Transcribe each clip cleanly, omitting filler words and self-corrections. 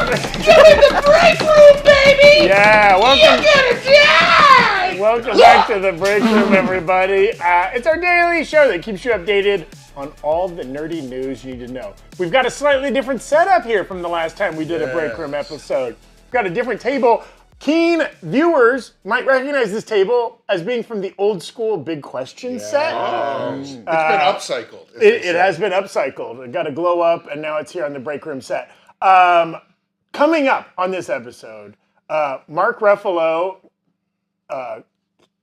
Get in the break room, baby! Yeah, welcome. You're gonna die! Welcome back to the break room, everybody. It's our daily show that keeps you updated on all the nerdy news you need to know. We've got a slightly different setup here from the last time we did a break room episode. We've got a different table. Keen viewers might recognize this table as being from the old school Big Question set. It's been upcycled. It has been upcycled. It got a glow up, and now it's here on the break room set. Coming up on this episode, Mark Ruffalo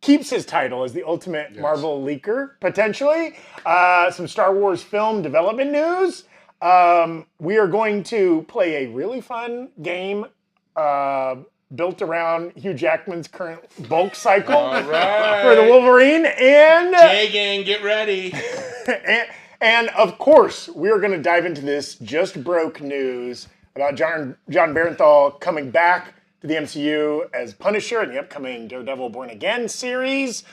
keeps his title as the ultimate Marvel leaker, potentially. Some Star Wars film development news. We are going to play a really fun game built around Hugh Jackman's current bulk cycle for the Wolverine. And J-Gang, get ready. and of course, we are going to dive into this just broke news about John Bernthal coming back to the MCU as Punisher in the upcoming Daredevil Born Again series.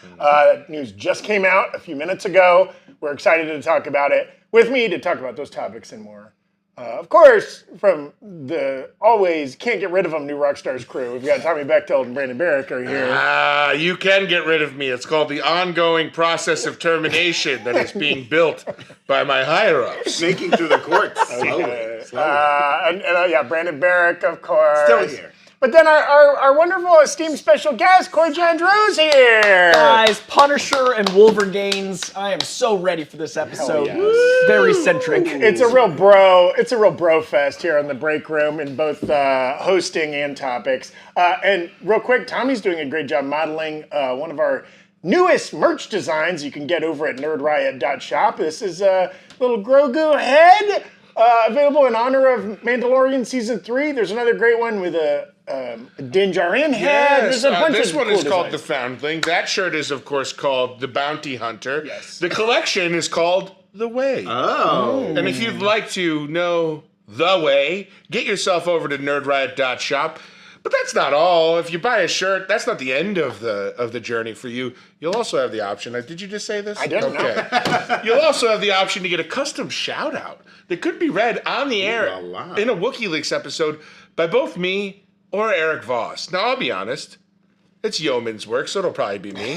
News just came out a few minutes ago. We're excited to talk about it. With me to talk about those topics and more, of course, from the always can't get rid of them new Rockstars crew, we've got Tommy Bechtold and Brandon Barrick are here. You can get rid of me. It's called the ongoing process of termination that is being built by my higher-ups. Sneaking through the courts. And Brandon Barrick, of course. Still here. But then our wonderful esteemed special guest, Corey Jandrew's here. Guys, Punisher and Wolvergains. I am so ready for this episode. Yes. Very centric. It's a real bro fest here on the break room in both hosting and topics. And real quick, Tommy's doing a great job modeling one of our newest merch designs you can get over at nerdriot.shop. This is a little Grogu head available in honor of Mandalorian Season 3. There's another great one with a Din Djarin head. Yes, this one is called the Foundling. That shirt is, of course, called the Bounty Hunter. Yes. The collection is called The Way. Oh. And if you'd like to know The Way, get yourself over to nerdriot.shop. But that's not all. If you buy a shirt, that's not the end of the journey for you. You'll also have the option. Did you just say this? I didn't. Okay. You'll also have the option to get a custom shout out that could be read on the air in a WikiLeaks episode by both me or Eric Voss. Now, I'll be honest. It's yeoman's work, so it'll probably be me.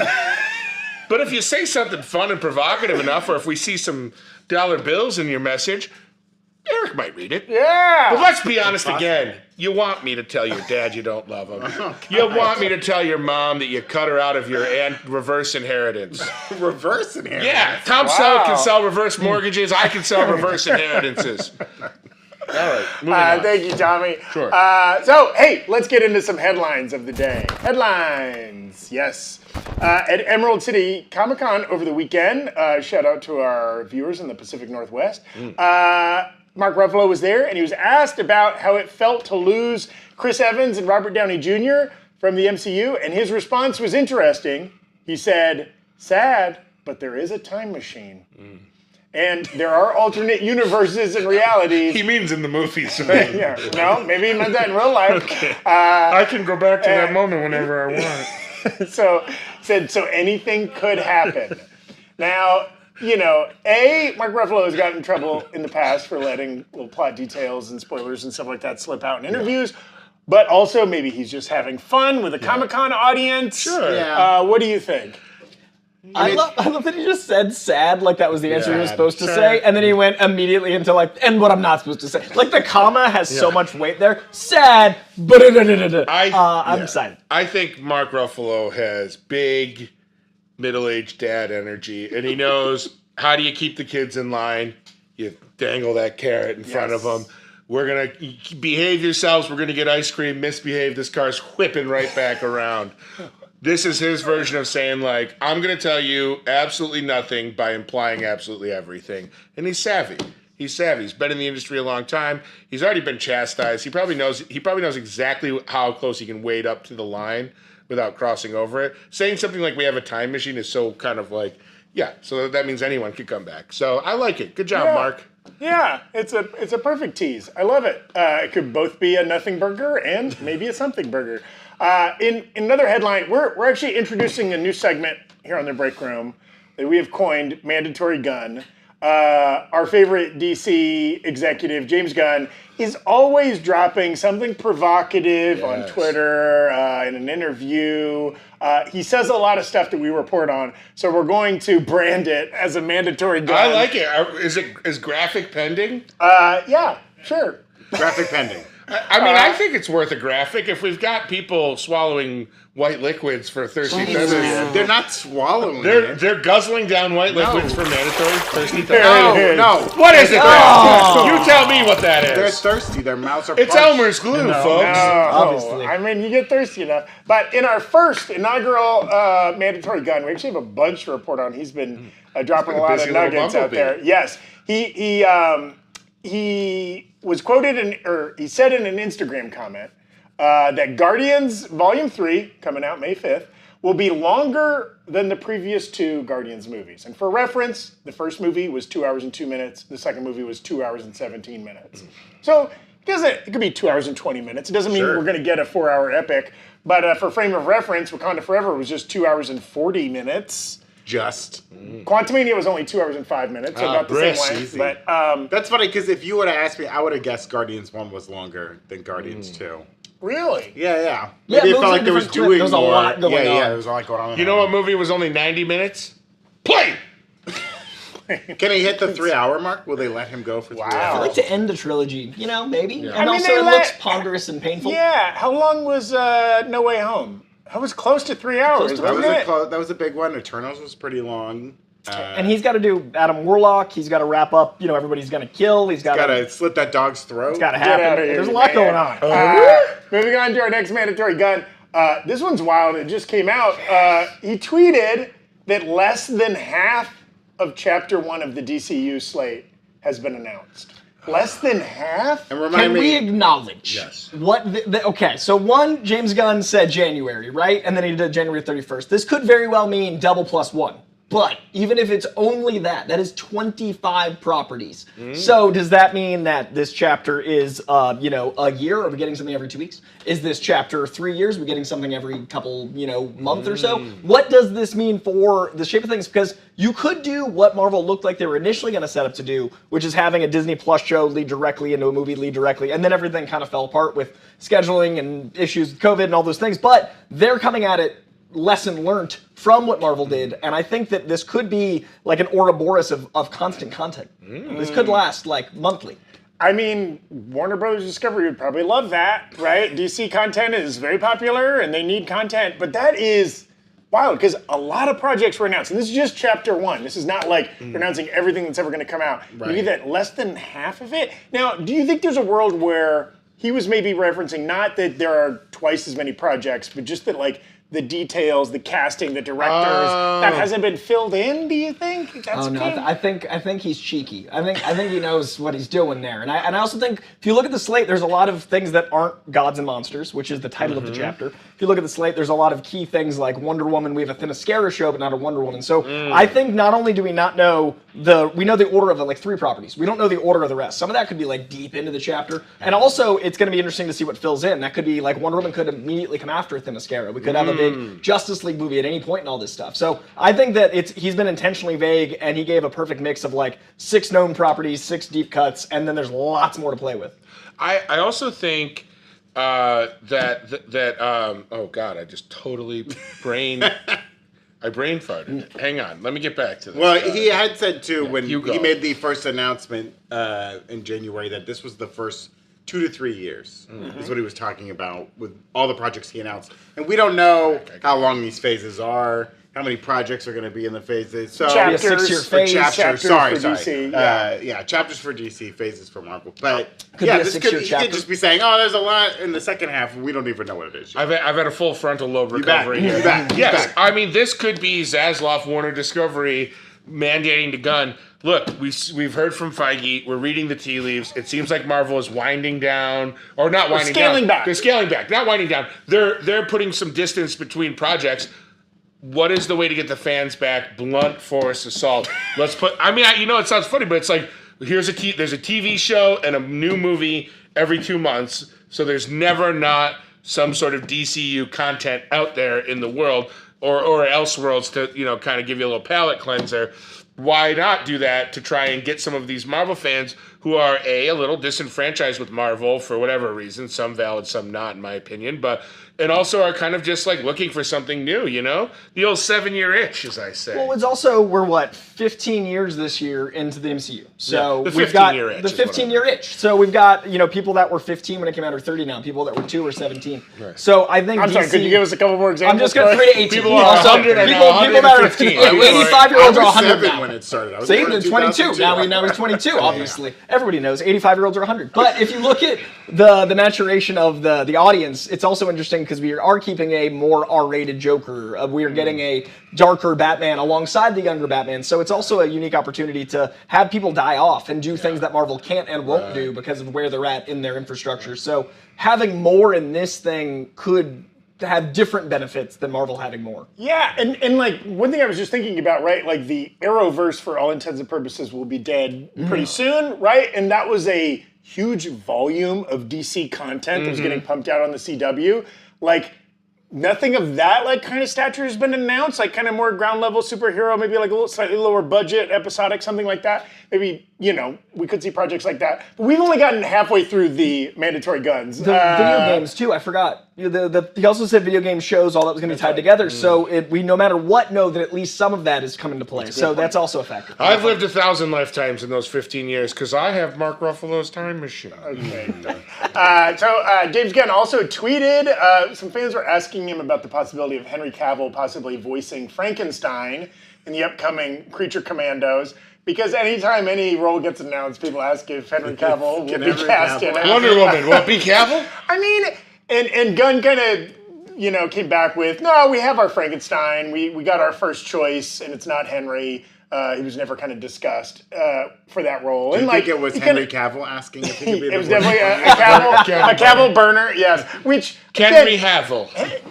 But if you say something fun and provocative enough, or if we see some dollar bills in your message, Eric might read it. Yeah. But let's be honest again. You want me to tell your dad you don't love him. You want me to tell your mom that you cut her out of your reverse inheritance. Reverse inheritance? Yeah. Tom Selleck can sell reverse mortgages. I can sell reverse inheritances. All right. Moving on. Thank you, Tommy. Sure. So, hey, let's get into some headlines of the day. Headlines, yes. At Emerald City Comic Con over the weekend, shout out to our viewers in the Pacific Northwest. Mark Ruffalo was there, and he was asked about how it felt to lose Chris Evans and Robert Downey Jr. from the MCU, and his response was interesting. He said, "Sad, but there is a time machine." And there are alternate universes and realities. He means in the movies. Yeah, no, maybe he meant that in real life. Okay. I can go back to that moment whenever I want. So anything could happen. Now, Mark Ruffalo has gotten in trouble in the past for letting little plot details and spoilers and stuff like that slip out in interviews. But also, maybe he's just having fun with a Comic-Con audience. Sure. Yeah. What do you think? I love that he just said sad, like that was the answer he was supposed to say, and then he went immediately into and what I'm not supposed to say. Like the comma has so much weight there. Sad, but I'm excited. I think Mark Ruffalo has big middle-aged dad energy, and he knows how do you keep the kids in line? You dangle that carrot in front of them. We're going to behave yourselves. We're going to get ice cream. Misbehave. This car's whipping right back around. This is his version of saying, I'm going to tell you absolutely nothing by implying absolutely everything. And he's savvy. He's been in the industry a long time. He's already been chastised. He probably knows exactly how close he can wade up to the line without crossing over it. Saying something like we have a time machine is so kind of so that means anyone could come back. So I like it. Good job, Mark. Yeah, it's a perfect tease. I love it. It could both be a nothing burger and maybe a something burger. In another headline, we're actually introducing a new segment here on the break room that we have coined Mandatory Gun. our favorite DC executive, James Gunn, is always dropping something provocative on Twitter, in an interview. He says a lot of stuff that we report on, so we're going to brand it as a mandatory gun. I like it. Is graphic pending? Yeah, sure. Graphic pending. I mean, I think it's worth a graphic if we've got people swallowing white liquids for thirsty Thursday. They're not swallowing it. They're guzzling down white liquids for mandatory thirsty Thursday. No. What is it? You tell me what that They're is. thirsty. Their mouths are It's parched. Elmer's glue, folks. Obviously. I mean, you get thirsty enough. But in our first inaugural mandatory gun, we actually have a bunch to report on. He's been dropping a lot of nuggets out there. Yes, he was quoted he said in an Instagram comment that Guardians Volume 3, coming out May 5th, will be longer than the previous 2 Guardians movies. And for reference, the first movie was 2 hours and 2 minutes. The second movie was 2 hours and 17 minutes. So it could be 2 hours and 20 minutes. It doesn't mean we're going to get a 4-hour epic. But for frame of reference, Wakanda Forever was just 2 hours and 40 minutes. Just. Quantumania was only 2 hours and 5 minutes, so about the same length. easy. But That's funny, because if you would have asked me, I would have guessed Guardians 1 was longer than Guardians 2. really, Yeah. Yeah, Maybe it moves felt in like there was different clip. doing There's a more. lot going on. There was a lot going on. You know what movie was only 90 minutes? Play! Can he hit the 3-hour mark? Will they let him go for 3 Wow. I hours? like to end a trilogy, maybe. And I mean, also they it let- looks ponderous and painful. yeah. How long was No Way Home? That was close to 3 hours. to wasn't it? That was a big one. Eternals was pretty long. And he's got to do Adam Warlock. He's got to wrap up, everybody's going to kill. He's got Gotta slit that dog's throat. It's got to Get outta happen. here, There's a you lot man. going on. Moving on to our next mandatory gun. This one's wild. It just came out. He tweeted that less than half of Chapter 1 of the DCU slate has been announced. Less than half? And remind Can me. we acknowledge what okay, so one, James Gunn said January, right? And then he did January 31st. This could very well mean double plus one. But even if it's only that is 25 properties. So does that mean that this chapter is, a year? Are we getting something every 2 weeks? Is this chapter 3 years? Are we getting something every couple, month or so? What does this mean for the shape of things? Because you could do what Marvel looked like they were initially going to set up to do, which is having a Disney Plus show lead directly into a movie, lead directly, and then everything kind of fell apart with scheduling and issues with COVID and all those things. But they're coming at it lesson learned from what Marvel did, and I think that this could be like an Ouroboros of constant content. This could last like monthly. I mean, Warner Brothers Discovery would probably love that, right? DC content is very popular and they need content, but that is wild because a lot of projects were announced, and this is just Chapter 1. This is not like they're announcing everything that's ever going to come out. Maybe that less than half of it. Now, do you think there's a world where he was maybe referencing not that there are twice as many projects, but just that like the details, the casting, the directors, that hasn't been filled in, do you think? That's I think he's cheeky. I think he knows what he's doing there. And I also think if you look at the slate, there's a lot of things that aren't Gods and Monsters, which is the title of the chapter. If you look at the slate, there's a lot of key things like Wonder Woman. We have a Themyscira show, but not a Wonder Woman. So I think not only do we not know we know the order of like 3 properties. We don't know the order of the rest. Some of that could be like deep into the chapter. And also it's going to be interesting to see what fills in. That could be like Wonder Woman could immediately come after Themyscira. We could have a big Justice League movie at any point and all this stuff. So I think that he's been intentionally vague, and he gave a perfect mix of like 6 known properties, 6 deep cuts, and then there's lots more to play with. I also think that oh God, I just totally I brain farted. Hang on, let me get back to this. Well, he had said too when he Hugo. made the first announcement in January that this was the first 2 to 3 years is what he was talking about with all the projects he announced. And we don't know how long these phases are, how many projects are going to be in the phases. So Chapters, a 6-year for phase. chapters sorry. for DC. Chapters for DC, phases for Marvel. But Could be a this 6-year he chapter. could just be saying, oh, there's a lot in the second half. We don't even know what it is yet. I've had a full frontal lobe You recovery back. here. You back. You Yes, back. I mean this could be Zaslav Warner Discovery mandating the gun. Look, we've heard from Feige. We're reading the tea leaves. It seems like Marvel is winding down, or not winding scaling down. back. They're scaling back, not winding down. They're putting some distance between projects. What is the way to get the fans back? Blunt force assault. Let's put. I mean, it sounds funny, but it's like there's a TV show and a new movie every 2 months, so there's never not some sort of DCU content out there in the world or elseworlds to kind of give you a little palate cleanser. why not do that to try and get some of these Marvel fans who are a little disenfranchised with Marvel for whatever reason, some valid, some not, in my opinion, and also are kind of just like looking for something new, you know? The old 7-year itch, as I say. Well, it's also, we're 15 years this year into the MCU. So the we've got 15-year itch the 15-year itch. So we've got, people that were 15 when it came out are 30 now. People that were 2 are 17. Right. So I think I'm sorry, could you give us a couple more examples? I'm just going to 3 to 18. People are 100 and people that are 115. 85-year-olds are 100 7 now. when it started. I was See, born in 22. 2002. Now he's 22, obviously. Everybody knows 85-year-olds are 100. But if you look at the maturation of the audience, it's also interesting because we are keeping a more R-rated Joker. We are getting a darker Batman alongside the younger Batman. So it's also a unique opportunity to have people die off and do things that Marvel can't and won't do because of where they're at in their infrastructure. So having more in this thing could have different benefits than Marvel having more. Yeah, and like one thing I was just thinking about, right? Like the Arrowverse, for all intents and purposes, will be dead pretty soon, right? And that was a huge volume of DC content that was getting pumped out on the CW. Like nothing of that like kind of stature has been announced. Like kind of more ground level superhero, maybe like a little slightly lower budget episodic, something like that. Maybe we could see projects like that. But we've only gotten halfway through the mandatory guns. The video games too. I forgot. He also said video game shows, all that was going to be tied together. So we, no matter what, know that at least some of that is coming to play. So that's also a factor. I've lived 1,000 lifetimes in those 15 years because I have Mark Ruffalo's time machine. Okay. So James Gunn also tweeted, some fans were asking him about the possibility of Henry Cavill possibly voicing Frankenstein in the upcoming Creature Commandos. Because anytime any role gets announced, people ask if Henry Cavill will be cast in it. Wonder Woman, will it be Cavill? I mean, and Gunn kind of, came back with, no, we have our Frankenstein. We got our first choice, and it's not Henry. He was never kind of discussed for that role. Do you and think it was Henry Cavill asking if he could be the it was voice? definitely a Cavill burner, yes. Which Henry Cavill.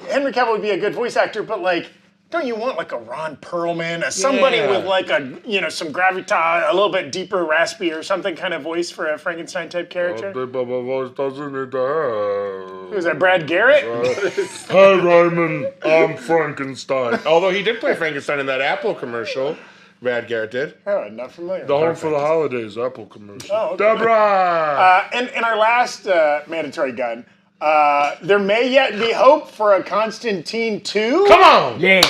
Henry Cavill would be a good voice actor, but like, don't you want like a Ron Perlman, somebody with like a some gravitas, a little bit deeper, raspy or something kind of voice for a Frankenstein type character? Was that Brad Garrett? Hi Ryman, I'm Frankenstein. Although he did play Frankenstein in that Apple commercial. Brad Garrett did. Oh, I'm not familiar. The Home for the Holidays Apple commercial. Oh, okay. Deborah! And our last mandatory gun. There may yet be hope for a Constantine 2. Come on! Yeah.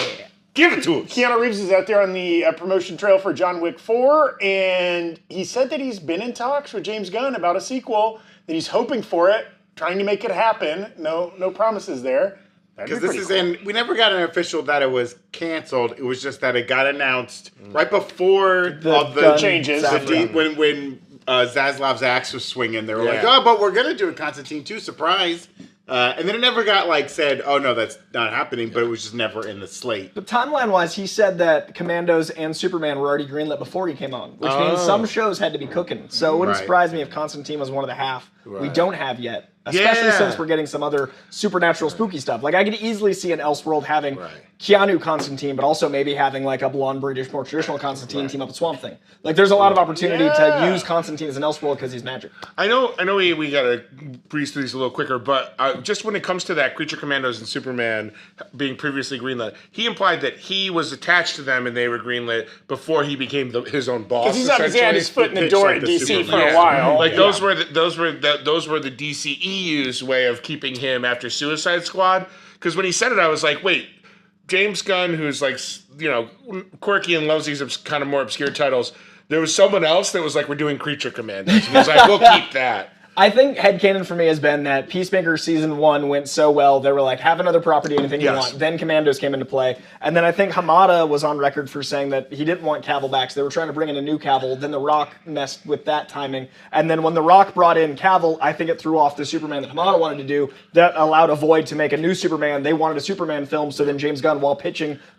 Give it to us. Keanu Reeves is out there on the promotion trail for John Wick 4, and he said that he's been in talks with James Gunn about a sequel, that he's hoping for it, trying to make it happen. No promises there. Because this is in, we never got an official that it was canceled. It was just that it got announced right before all the changes. When Zaslav's axe was swinging, they were like, oh, but we're going to do a Constantine 2 surprise. And then it never got said, oh no, that's not happening, but it was just never in the slate. But timeline-wise, he said that Commandos and Superman were already greenlit before he came on, which means some shows had to be cooking. So it wouldn't surprise me if Constantine was one of the half we don't have yet. Especially since we're getting some other supernatural spooky stuff. Like, I could easily see an Elseworld having Keanu Constantine, but also maybe having, like, a blonde British, more traditional Constantine team up with Swamp Thing. Like, there's a lot of opportunity to use Constantine as an Elseworld because he's magic. I know we got to breeze through these a little quicker, but just when it comes to that Creature Commandos and Superman being previously greenlit, he implied that he was attached to them and they were greenlit before he became his own boss. Because he's obviously had his foot in the door at DC for a while. Like, those were the DCEU's way of keeping him after Suicide Squad. Because when he said it, I was like, wait, James Gunn, who's like, quirky and loves these kind of more obscure titles, there was someone else that was like, we're doing Creature Commandos. He was like, we'll keep that. I think headcanon for me has been that Peacemaker Season 1 went so well, they were like, have another property, anything you want. Then Commandos came into play. And then I think Hamada was on record for saying that he didn't want Cavill back, so they were trying to bring in a new Cavill. Then The Rock messed with that timing. And then when The Rock brought in Cavill, I think it threw off the Superman that Hamada wanted to do. That allowed a void to make a new Superman. They wanted a Superman film, so then James Gunn, while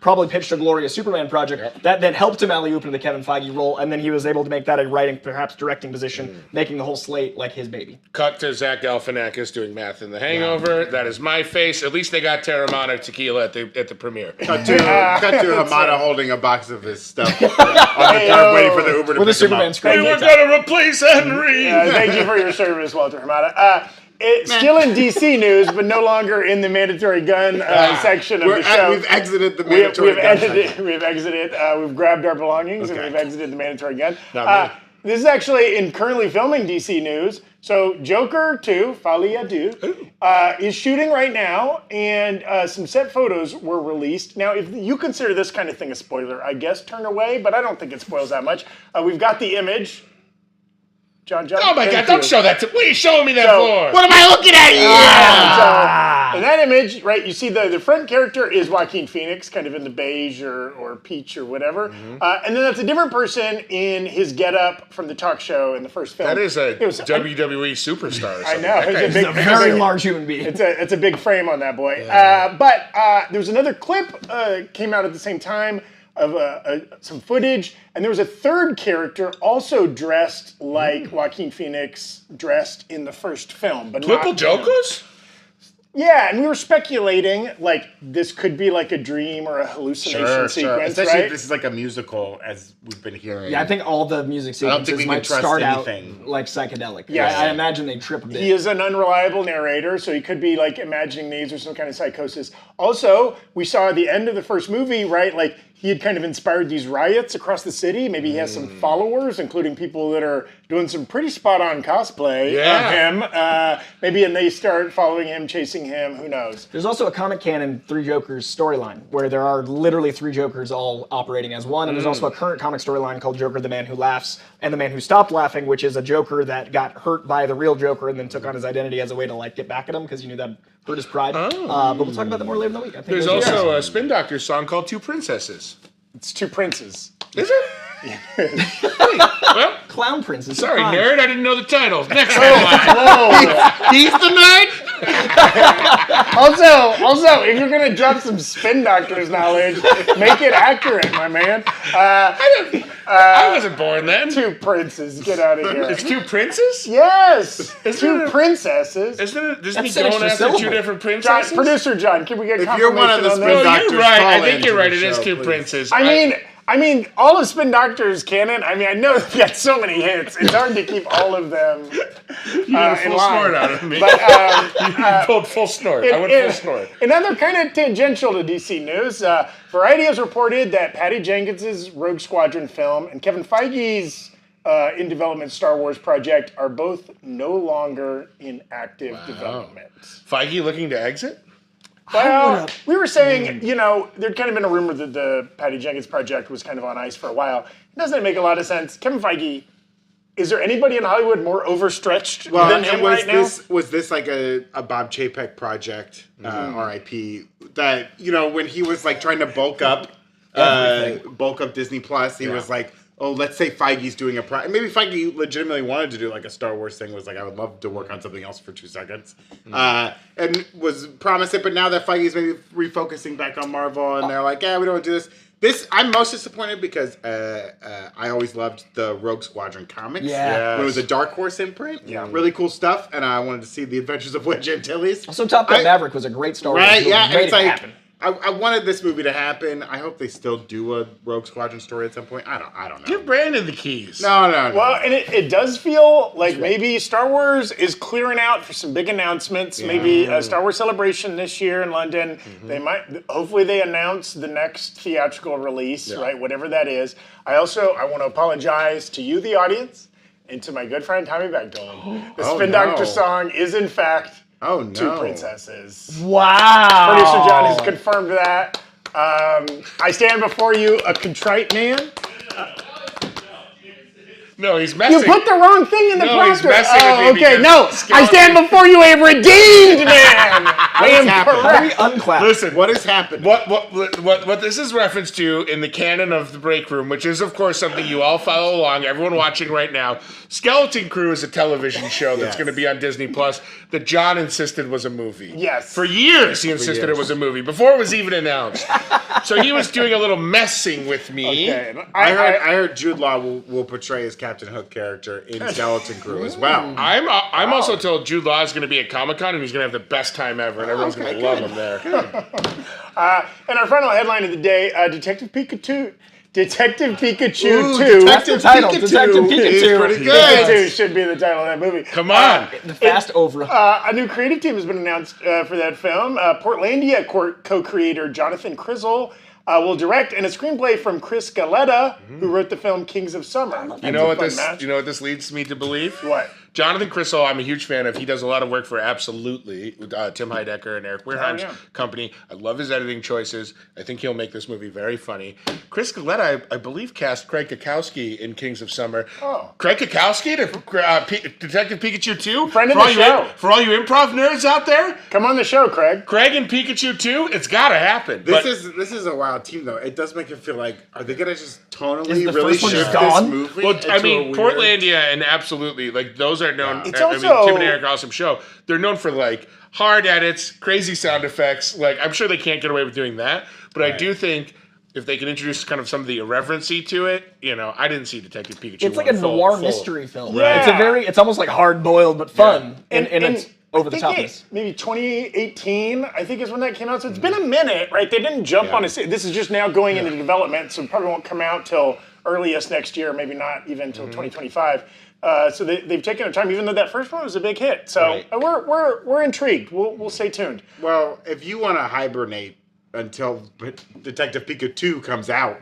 probably pitched a glorious Superman project. That then helped him alley-oop into the Kevin Feige role, and then he was able to make that a writing, perhaps directing position, making the whole slate like his baby. Cut to Zach Galifianakis doing math in The Hangover. That is my face. At least they got Terramana tequila at the premiere. Cut to Hamada holding a box of his stuff on the curb, waiting for the Uber to with a pick him Superman up. screen. We were going to replace Henry! Thank you for your service, Walter Hamada. Still in DC news, but no longer in the mandatory gun section of the show. We've exited the mandatory gun section. We've exited. We've grabbed our belongings and Okay. we've exited the mandatory gun. Not me. This is actually in currently filming DC news. So Joker 2, Folie à Deux, is shooting right now, and some set photos were released. Now, if you consider this kind of thing a spoiler, I guess turn away, but I don't think it spoils that much. We've got the image. John. Oh my God! Don't show that to. What are you showing me that for? What am I looking at? So in that image, right, you see the front character is Joaquin Phoenix, kind of in the beige or peach or whatever. And then that's a different person in his getup from the talk show in the first film. That is a WWE superstar. Or I something. know. That He's guy's a Very large human being. It's a big frame on that boy. But there was another clip came out at the same time of some footage, and there was a third character also dressed like Joaquin Phoenix dressed in the first film, but Triple not Jokers? Yeah, and we were speculating like this could be like a dream or a hallucination sequence, Especially right? if this is like a musical, as we've been hearing. Yeah, I think all the music don't think sequences we can might trust start anything. out like psychedelic. Yes. I imagine they trip a bit. He is an unreliable narrator, so he could be like imagining these or some kind of psychosis. Also, we saw at the end of the first movie, right? Like he had kind of inspired these riots across the city. Maybe he has some followers, including people that are doing some pretty spot-on cosplay of him. Maybe and they start following him, chasing him. Who knows? There's also a comic canon Three Jokers storyline where there are literally three Jokers all operating as one, and there's also a current comic storyline called Joker: The Man Who Laughs and the Man Who Stopped Laughing, which is a Joker that got hurt by the real Joker and then took on his identity as a way to like get back at him because you knew that hurt his pride. But we'll talk about that more later in the week. I think There's those are- also a Spin Doctors song called Two Princesses. It's two princes. Is it? Well, Clown Princess. sorry, Fine. nerd. I didn't know the title. Next headline. Whoa! He's the nerd. Also, if you're gonna drop some Spin Doctors knowledge, make it accurate, my man. I wasn't born then. Two princes, get out of here. It's two princes? Yes, Isn't two it a- princesses. Isn't it? Isn't he That's an going extra after syllable. two different John, princesses? producer John, can we get If you're one of the confirmation on Spin this? No, Doctors, you're right. call I think in you're to right. the It is show, two please. princes. I mean, all of Spin Doctors canon. I mean, I know they've got so many hits. It's hard to keep all of them. You got a in full line. snort out of me. But You pulled full snort. I went full snort. Another kind of tangential to DC news. Variety has reported that Patty Jenkins's Rogue Squadron film and Kevin Feige's in development Star Wars project are both no longer in active development. Feige looking to exit? Well, we were saying, you know, there'd kind of been a rumor that the Patty Jenkins project was kind of on ice for a while. Doesn't it make a lot of sense? Kevin Feige, is there anybody in Hollywood more overstretched than him right now? Was this like a Bob Chapek project, R.I.P., that, you know, when he was like trying to bulk up Disney Plus, he was like, oh, let's say Feige's doing a project. Maybe Feige legitimately wanted to do like a Star Wars thing, was like, I would love to work on something else for 2 seconds. And was promised it, but now that Feige's maybe refocusing back on Marvel and they're like, yeah, we don't want to do this. I'm most disappointed because I always loved the Rogue Squadron comics. Yeah. When it was a Dark Horse imprint. Yeah. Really cool stuff, and I wanted to see the Adventures of Wedge Antilles. Also, Top Gun Maverick was a great Star Wars Right, movie. yeah, and Made it's it like, happen. I wanted this movie to happen. I hope they still do a Rogue Squadron story at some point. I don't know. Give Brandon the keys. No. Well, and it does feel like maybe Star Wars is clearing out for some big announcements. Maybe a Star Wars Celebration this year in London. They might, hopefully they announce the next theatrical release, right? Whatever that is. I want to apologize to you, the audience, and to my good friend Tommy Bechtold. The Spin Doctor song is in fact Two Princesses. Wow. Producer John has confirmed that. I stand before you a contrite man. No, he's messing. You put the wrong thing in the No, he's prompter. messing with me Okay, because no. I stand before you a redeemed man. I am happened? Very correct. unclapped. Listen, What has happened? What this is reference to in the canon of the Breakroom, which is of course something you all follow along, everyone watching right now. Skeleton Crew is a television show that's going to be on Disney Plus that John insisted was a movie. Yes. For years he insisted it was a movie before it was even announced. So he was doing a little messing with me. Okay. I heard Jude Law will portray his Captain Hook character in Skeleton Crew as well. I'm also told Jude Law is going to be at Comic-Con and he's going to have the best time ever and everyone's going to love him there. And our final headline of the day, Detective Detective Pikachu 2. That's the title. Detective Pikachu. Pretty good. Pikachu should be the title of that movie. Come on. The fast over. A new creative team has been announced for that film. Portlandia co-creator Jonathan Krizzle will direct, and a screenplay from Chris Galetta, who wrote the film Kings of Summer. You know what this leads me to believe? What? Jonathan Krizzle, I'm a huge fan of. He does a lot of work for Absolutely, with Tim Heidecker and Eric Weirheim's company. I love his editing choices. I think he'll make this movie very funny. Chris Galetta, I believe, cast Craig Kukowski in Kings of Summer. Oh. Craig Kukowski to Detective Pikachu 2? Friend of the show. For all you improv nerds out there? Come on the show, Craig. Craig and Pikachu 2? It's got to happen. This is a wild team, though. It does make it feel like, are they going to just tonally really first one shift gone? this movie? Well, I into a mean, weird- Portlandia and Absolutely, like, those are known. It's I mean, also- Tim and Eric Awesome Show. They're known for, like, hard edits, crazy sound effects. Like, I'm sure they can't get away with doing that. But I do think if they can introduce kind of some of the irreverency to it, I didn't see Detective Pikachu. It's like a noir mystery film. Yeah. It's almost like hard boiled but fun, and it's over the I think topness. maybe 2018, I think is when that came out. So it's been a minute, right? They didn't jump on it. This is just now going into development, so it probably won't come out till earliest next year, maybe not even till 2025. So they've taken their time, even though that first one was a big hit. So we're intrigued. We'll stay tuned. Well, if you want to hibernate until Detective Pikachu comes out,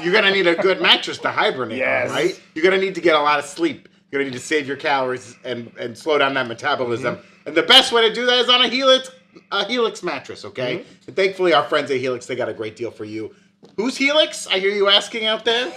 you're going to need a good mattress to hibernate on, right? You're going to need to get a lot of sleep. You're going to need to save your calories and slow down that metabolism. And the best way to do that is on a Helix mattress, okay? And thankfully, our friends at Helix, they got a great deal for you. Who's Helix? I hear you asking out there.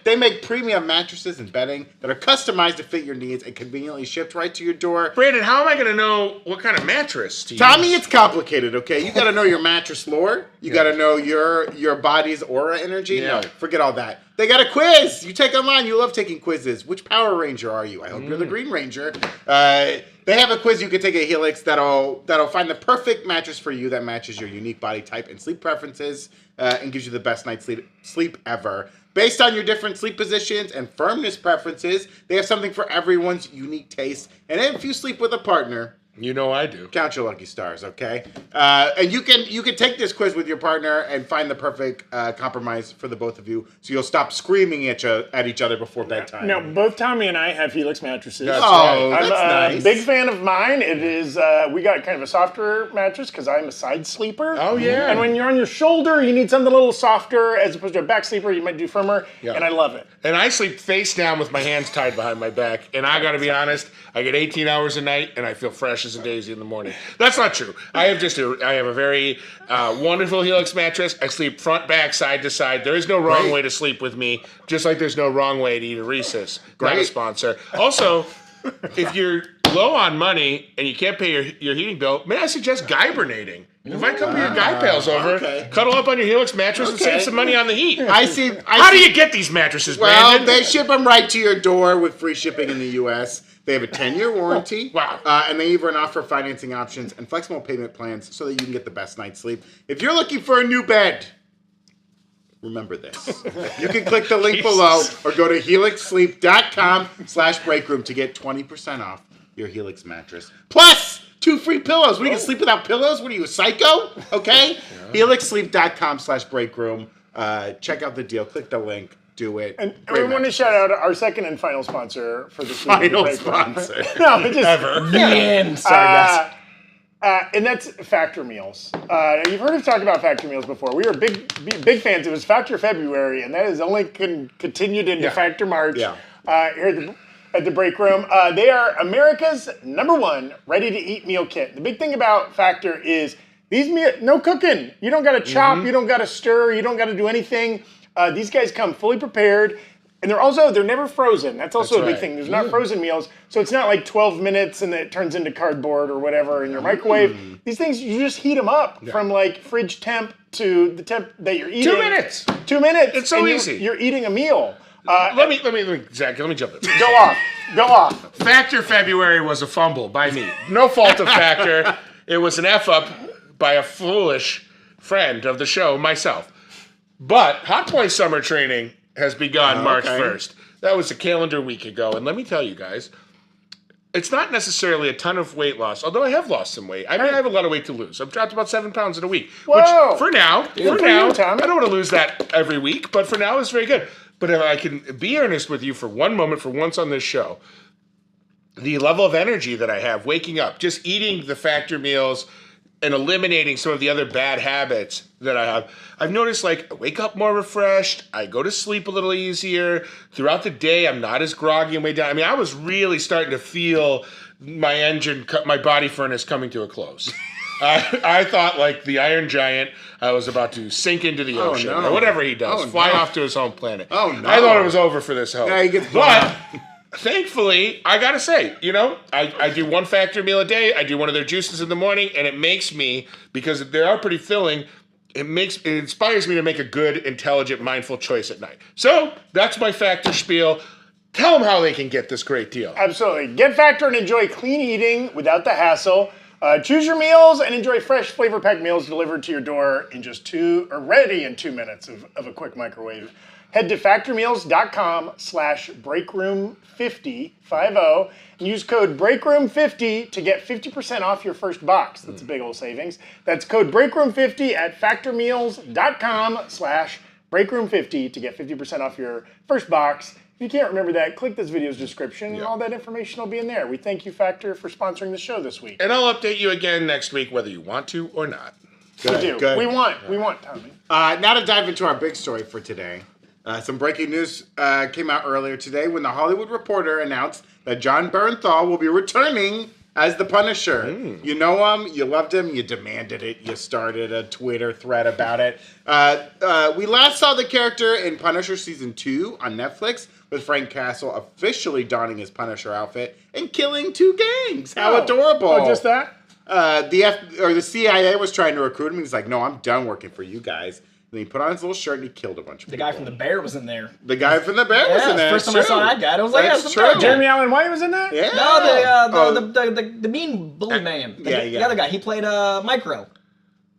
They make premium mattresses and bedding that are customized to fit your needs and conveniently shipped right to your door. Brandon, how am I going to know what kind of mattress to use? Tommy, it's complicated, okay? You got to know your mattress lore. You got to know your body's aura energy. Yeah. No, forget all that. They got a quiz. You take online. You love taking quizzes. Which Power Ranger are you? I hope you're the Green Ranger. They have a quiz you can take at Helix that'll find the perfect mattress for you that matches your unique body type and sleep preferences and gives you the best night's sleep ever. Based on your different sleep positions and firmness preferences, they have something for everyone's unique taste. And if you sleep with a partner, You know I do. count your lucky stars, okay? And you can take this quiz with your partner and find the perfect compromise for the both of you, so you'll stop screaming at each other before bedtime. Now, both Tommy and I have Helix mattresses. That's Oh, right. I'm that's a nice. big fan of mine. It is, we got kind of a softer mattress because I'm a side sleeper. Oh, yeah. And when you're on your shoulder, you need something a little softer as opposed to a back sleeper. You might do firmer. Yeah. And I love it. And I sleep face down with my hands tied behind my back. And I got to be honest, I get 18 hours a night and I feel fresh as a daisy in the morning. That's not true. I have a very wonderful Helix mattress. I sleep front, back, side to side. There is no wrong way to sleep with me, just like there's no wrong way to eat a Reese's. Not a Great. sponsor. Also, if you're low on money and you can't pay your heating bill, may I suggest hibernating? Invite a couple of your guy pals over, cuddle up on your Helix mattress, and save some money on the heat. How do you get these mattresses, Well, Brandon? they ship them right to your door with free shipping in the U.S. They have a 10-year warranty. Wow. And they even offer financing options and flexible payment plans so that you can get the best night's sleep. If you're looking for a new bed, remember this. You can click the link below or go to helixsleep.com/breakroom to get 20% off your Helix mattress. Plus 2 free pillows. What, you can sleep without pillows? What are you, a psycho? Okay? helixsleep.com/breakroom. Check out the deal. Click the link. Do it. And Great we want to mattress. shout out our second and final sponsor for this week. Final Breakroom. sponsor. No, it just, Man, sorry guys. and that's Factor Meals. You've heard us talk about Factor Meals before. We were big fans. It was Factor February, and that has only continued into Factor March. Yeah. Here at the Break Room. They are America's #1 ready-to-eat meal kit. The big thing about Factor is these no cooking. You don't got to chop. You don't got to stir. You don't got to do anything. These guys come fully prepared. And they're never frozen. That's also a big thing. There's not frozen meals. So it's not like 12 minutes and it turns into cardboard or whatever in your microwave. These things, you just heat them up from like fridge temp to the temp that you're eating. 2 minutes. 2 minutes. It's so and easy. You're eating a meal. Let me, Zach, let me jump in. Go off. Factor February was a fumble by me. No fault of Factor. It was an F-up by a foolish friend of the show, myself. But Hot Boy Summer Training has begun March 1st. That was a calendar week ago. And let me tell you guys, it's not necessarily a ton of weight loss, although I have lost some weight. I mean, I have a lot of weight to lose. I've dropped about 7 pounds in a week. Whoa. Which, for now, Tommy. I don't want to lose that every week, but for now, it's very good. But if I can be earnest with you for one moment, for once on this show, the level of energy that I have waking up, just eating the factor meals and eliminating some of the other bad habits that I have, I've noticed, like, I wake up more refreshed, I go to sleep a little easier, throughout the day I'm not as groggy and way down. I mean, I was really starting to feel my my body furnace coming to a close. I thought, like, the Iron Giant, I was about to sink into the ocean, or whatever he does, fly off to his home planet. Oh, no. I thought it was over for this host. Yeah, he gets but thankfully, I gotta say, I do one factor meal a day. I do one of their juices in the morning, and it makes me, because they are pretty filling, it inspires me to make a good, intelligent, mindful choice at night. So that's my factor spiel. Tell them how they can get this great deal. Absolutely. Get Factor and enjoy clean eating without the hassle. Choose your meals and enjoy fresh flavor-packed meals delivered to your door in ready in 2 minutes of a quick microwave. Head to factormeals.com/breakroom50 and use code breakroom50 to get 50% off your first box. That's a big old savings. That's code breakroom50 at factormeals.com/breakroom50 to get 50% off your first box. If you can't remember that, click this video's description and all that information will be in there. We thank you, Factor, for sponsoring the show this week. And I'll update you again next week, whether you want to or not. We do. Good. We want, Tommy. Now to dive into our big story for today. Some breaking news came out earlier today when the Hollywood Reporter announced that Jon Bernthal will be returning as the Punisher. You know him, you loved him, you demanded it, you started a Twitter thread about it. We last saw the character in Punisher Season 2 on Netflix, with Frank Castle officially donning his Punisher outfit and killing 2 gangs. How adorable. Oh, just that? The CIA was trying to recruit him. He's like, no, I'm done working for you guys. And he put on his little shirt and he killed a bunch of people. The guy from The Bear was in there. The guy from The Bear was in there. First time I saw that guy, I was like, That's that's true. true. Jeremy Allen White was in that? Yeah. No, the mean bully man. The other guy. He played Micro.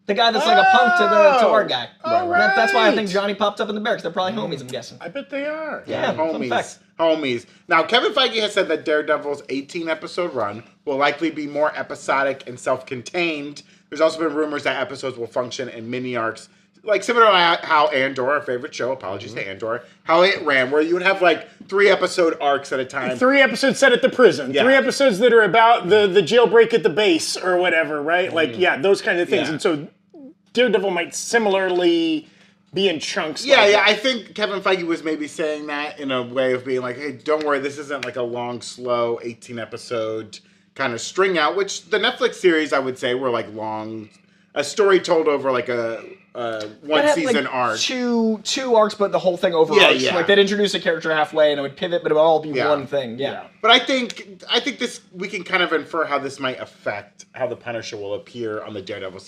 The guy that's like a punk to our guy. Right. That's why I think Johnny popped up in the barracks. They're probably homies, I'm guessing. I bet they are. Yeah, fun fact. Homies. Now, Kevin Feige has said that Daredevil's 18-episode run will likely be more episodic and self-contained. There's also been rumors that episodes will function in mini-arcs, like similar to how Andor, our favorite show, apologies to Andor, how it ran, where you would have like 3-episode arcs at a time. 3 episodes set at the prison. Yeah. 3 episodes that are about the jailbreak at the base or whatever, right? Like, those kind of things. Yeah. And so Daredevil might similarly be in chunks. Yeah, I think Kevin Feige was maybe saying that in a way of being like, hey, don't worry, this isn't like a long, slow 18-episode kind of string out, which the Netflix series, I would say, were like long, a story told over like a one season like arc. Two arcs, but the whole thing over arcs. Yeah. Like they'd introduce a character halfway and it would pivot, but it would all be one thing. Yeah. But I think this, we can kind of infer how this might affect how the Punisher will appear on the Daredevil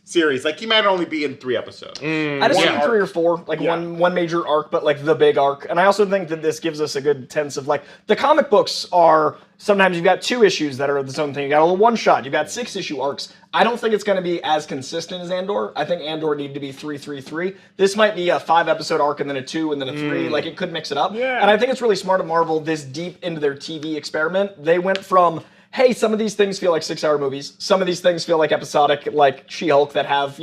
series. Like, he might only be in 3 episodes. I'd assume 3 or 4, like one major arc, but like the big arc. And I also think that this gives us a good sense of like, the comic books are, sometimes you've got 2 issues that are its own thing. You got a little one-shot. You've got 6-issue arcs. I don't think it's going to be as consistent as Andor. I think Andor needed to be 3-3-3. This might be a 5-episode arc and then a 2 and then a 3. Like, it could mix it up. Yeah. And I think it's really smart of Marvel this deep into their TV experiment. They went from, hey, some of these things feel like 6-hour movies. Some of these things feel like episodic, like She-Hulk, that have,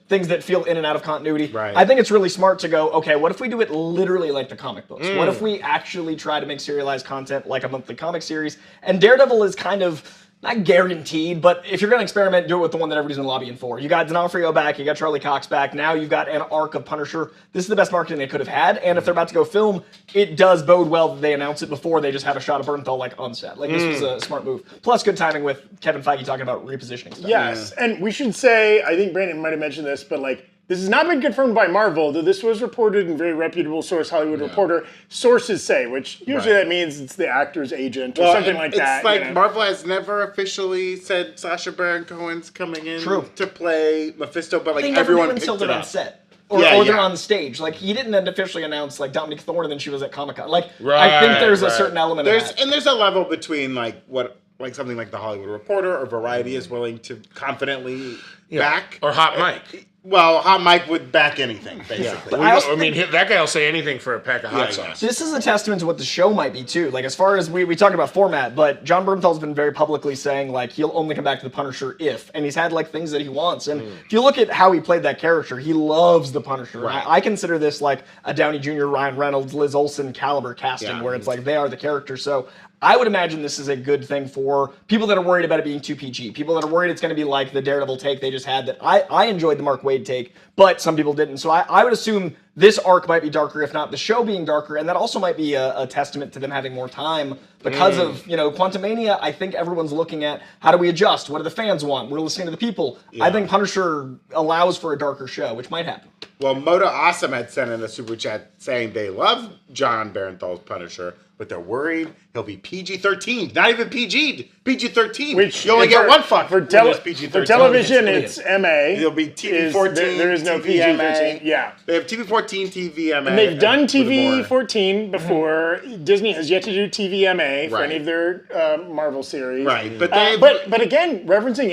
things that feel in and out of continuity. Right. I think it's really smart to go, okay, what if we do it literally like the comic books? What if we actually try to make serialized content like a monthly comic series? And Daredevil is kind of, not guaranteed, but if you're going to experiment, do it with the one that everybody's been lobbying for. You got D'Onofrio back, you got Charlie Cox back, now you've got an arc of Punisher. This is the best marketing they could have had, and if they're about to go film, it does bode well that they announce it before they just have a shot of Bernthal like on set. Like, this was a smart move. Plus, good timing with Kevin Feige talking about repositioning stuff. Yes, and we should say, I think Brandon might have mentioned this, but like, this has not been confirmed by Marvel, though this was reported in very reputable source, Hollywood Reporter. Sources say, which usually that means it's the actor's agent or something like that. It's like Marvel has never officially said Sacha Baron Cohen's coming in to play Mephisto, but like They never everyone do picked until it they're up. on set. Or they're on stage. Like, he didn't officially announce, like, Dominique Thorne and then she was at Comic-Con. Like, I think there's a certain element of that. And there's a level between, like, what like something like The Hollywood Reporter or Variety is willing to confidently back. Or Hot Mike. Well, Hot Mike would back anything, basically. I mean, that guy will say anything for a pack of hot sauce. This is a testament to what the show might be, too. Like, as far as we talked about format, but John Bernthal's been very publicly saying, like, he'll only come back to the Punisher if. And he's had, like, things that he wants. And if you look at how he played that character, he loves the Punisher. Right. I consider this, like, a Downey Jr., Ryan Reynolds, Liz Olsen caliber casting, where it's like they are the character. So I would imagine this is a good thing for people that are worried about it being too PG, people that are worried it's going to be like the Daredevil take they just had that I enjoyed the Mark Waid take, but some people didn't. So I would assume this arc might be darker, if not the show being darker, and that also might be a testament to them having more time because of, Quantumania. I think everyone's looking at how do we adjust? What do the fans want? We're listening to the people. Yeah. I think Punisher allows for a darker show, which might happen. Well, Moda Awesome had sent in a super chat saying they love John Bernthal's Punisher, but they're worried he'll be PG-13. Not even PG, PG-13. Which you only get one fuck for television. It's MA. It'll be TV-14. There is no PG-13. Yeah, they have TV-14, TV-MA. And they've done TV-14 before. Disney has yet to do TV-MA for any of their Marvel series. Right, but again, referencing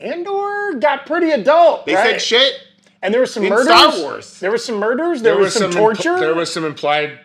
Andor got pretty adult. They said shit. And there were some in murders. Star Wars. There were some murders. There was some torture. There was some implied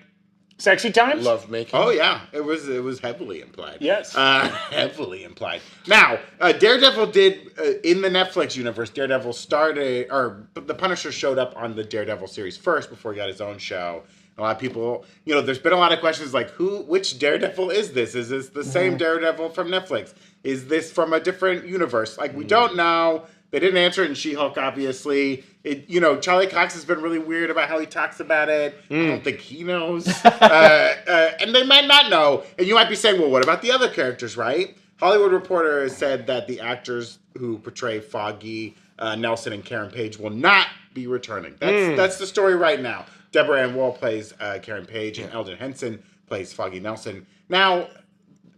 sexy times. Love making. Oh yeah, it was heavily implied. Yes, heavily implied. Now, Daredevil did in the Netflix universe. Daredevil started, or the Punisher showed up on the Daredevil series first before he got his own show. A lot of people, there's been a lot of questions like, which Daredevil is this? Is this the same Daredevil from Netflix? Is this from a different universe? Like, we don't know. They didn't answer it in She-Hulk, obviously. Charlie Cox has been really weird about how he talks about it. I don't think he knows. And they might not know. And you might be saying, well, what about the other characters, right? Hollywood Reporter has said that the actors who portray Foggy, Nelson, and Karen Page will not be returning. That's the story right now. Deborah Ann Wall plays Karen Page, and Eldon Henson plays Foggy Nelson. Now,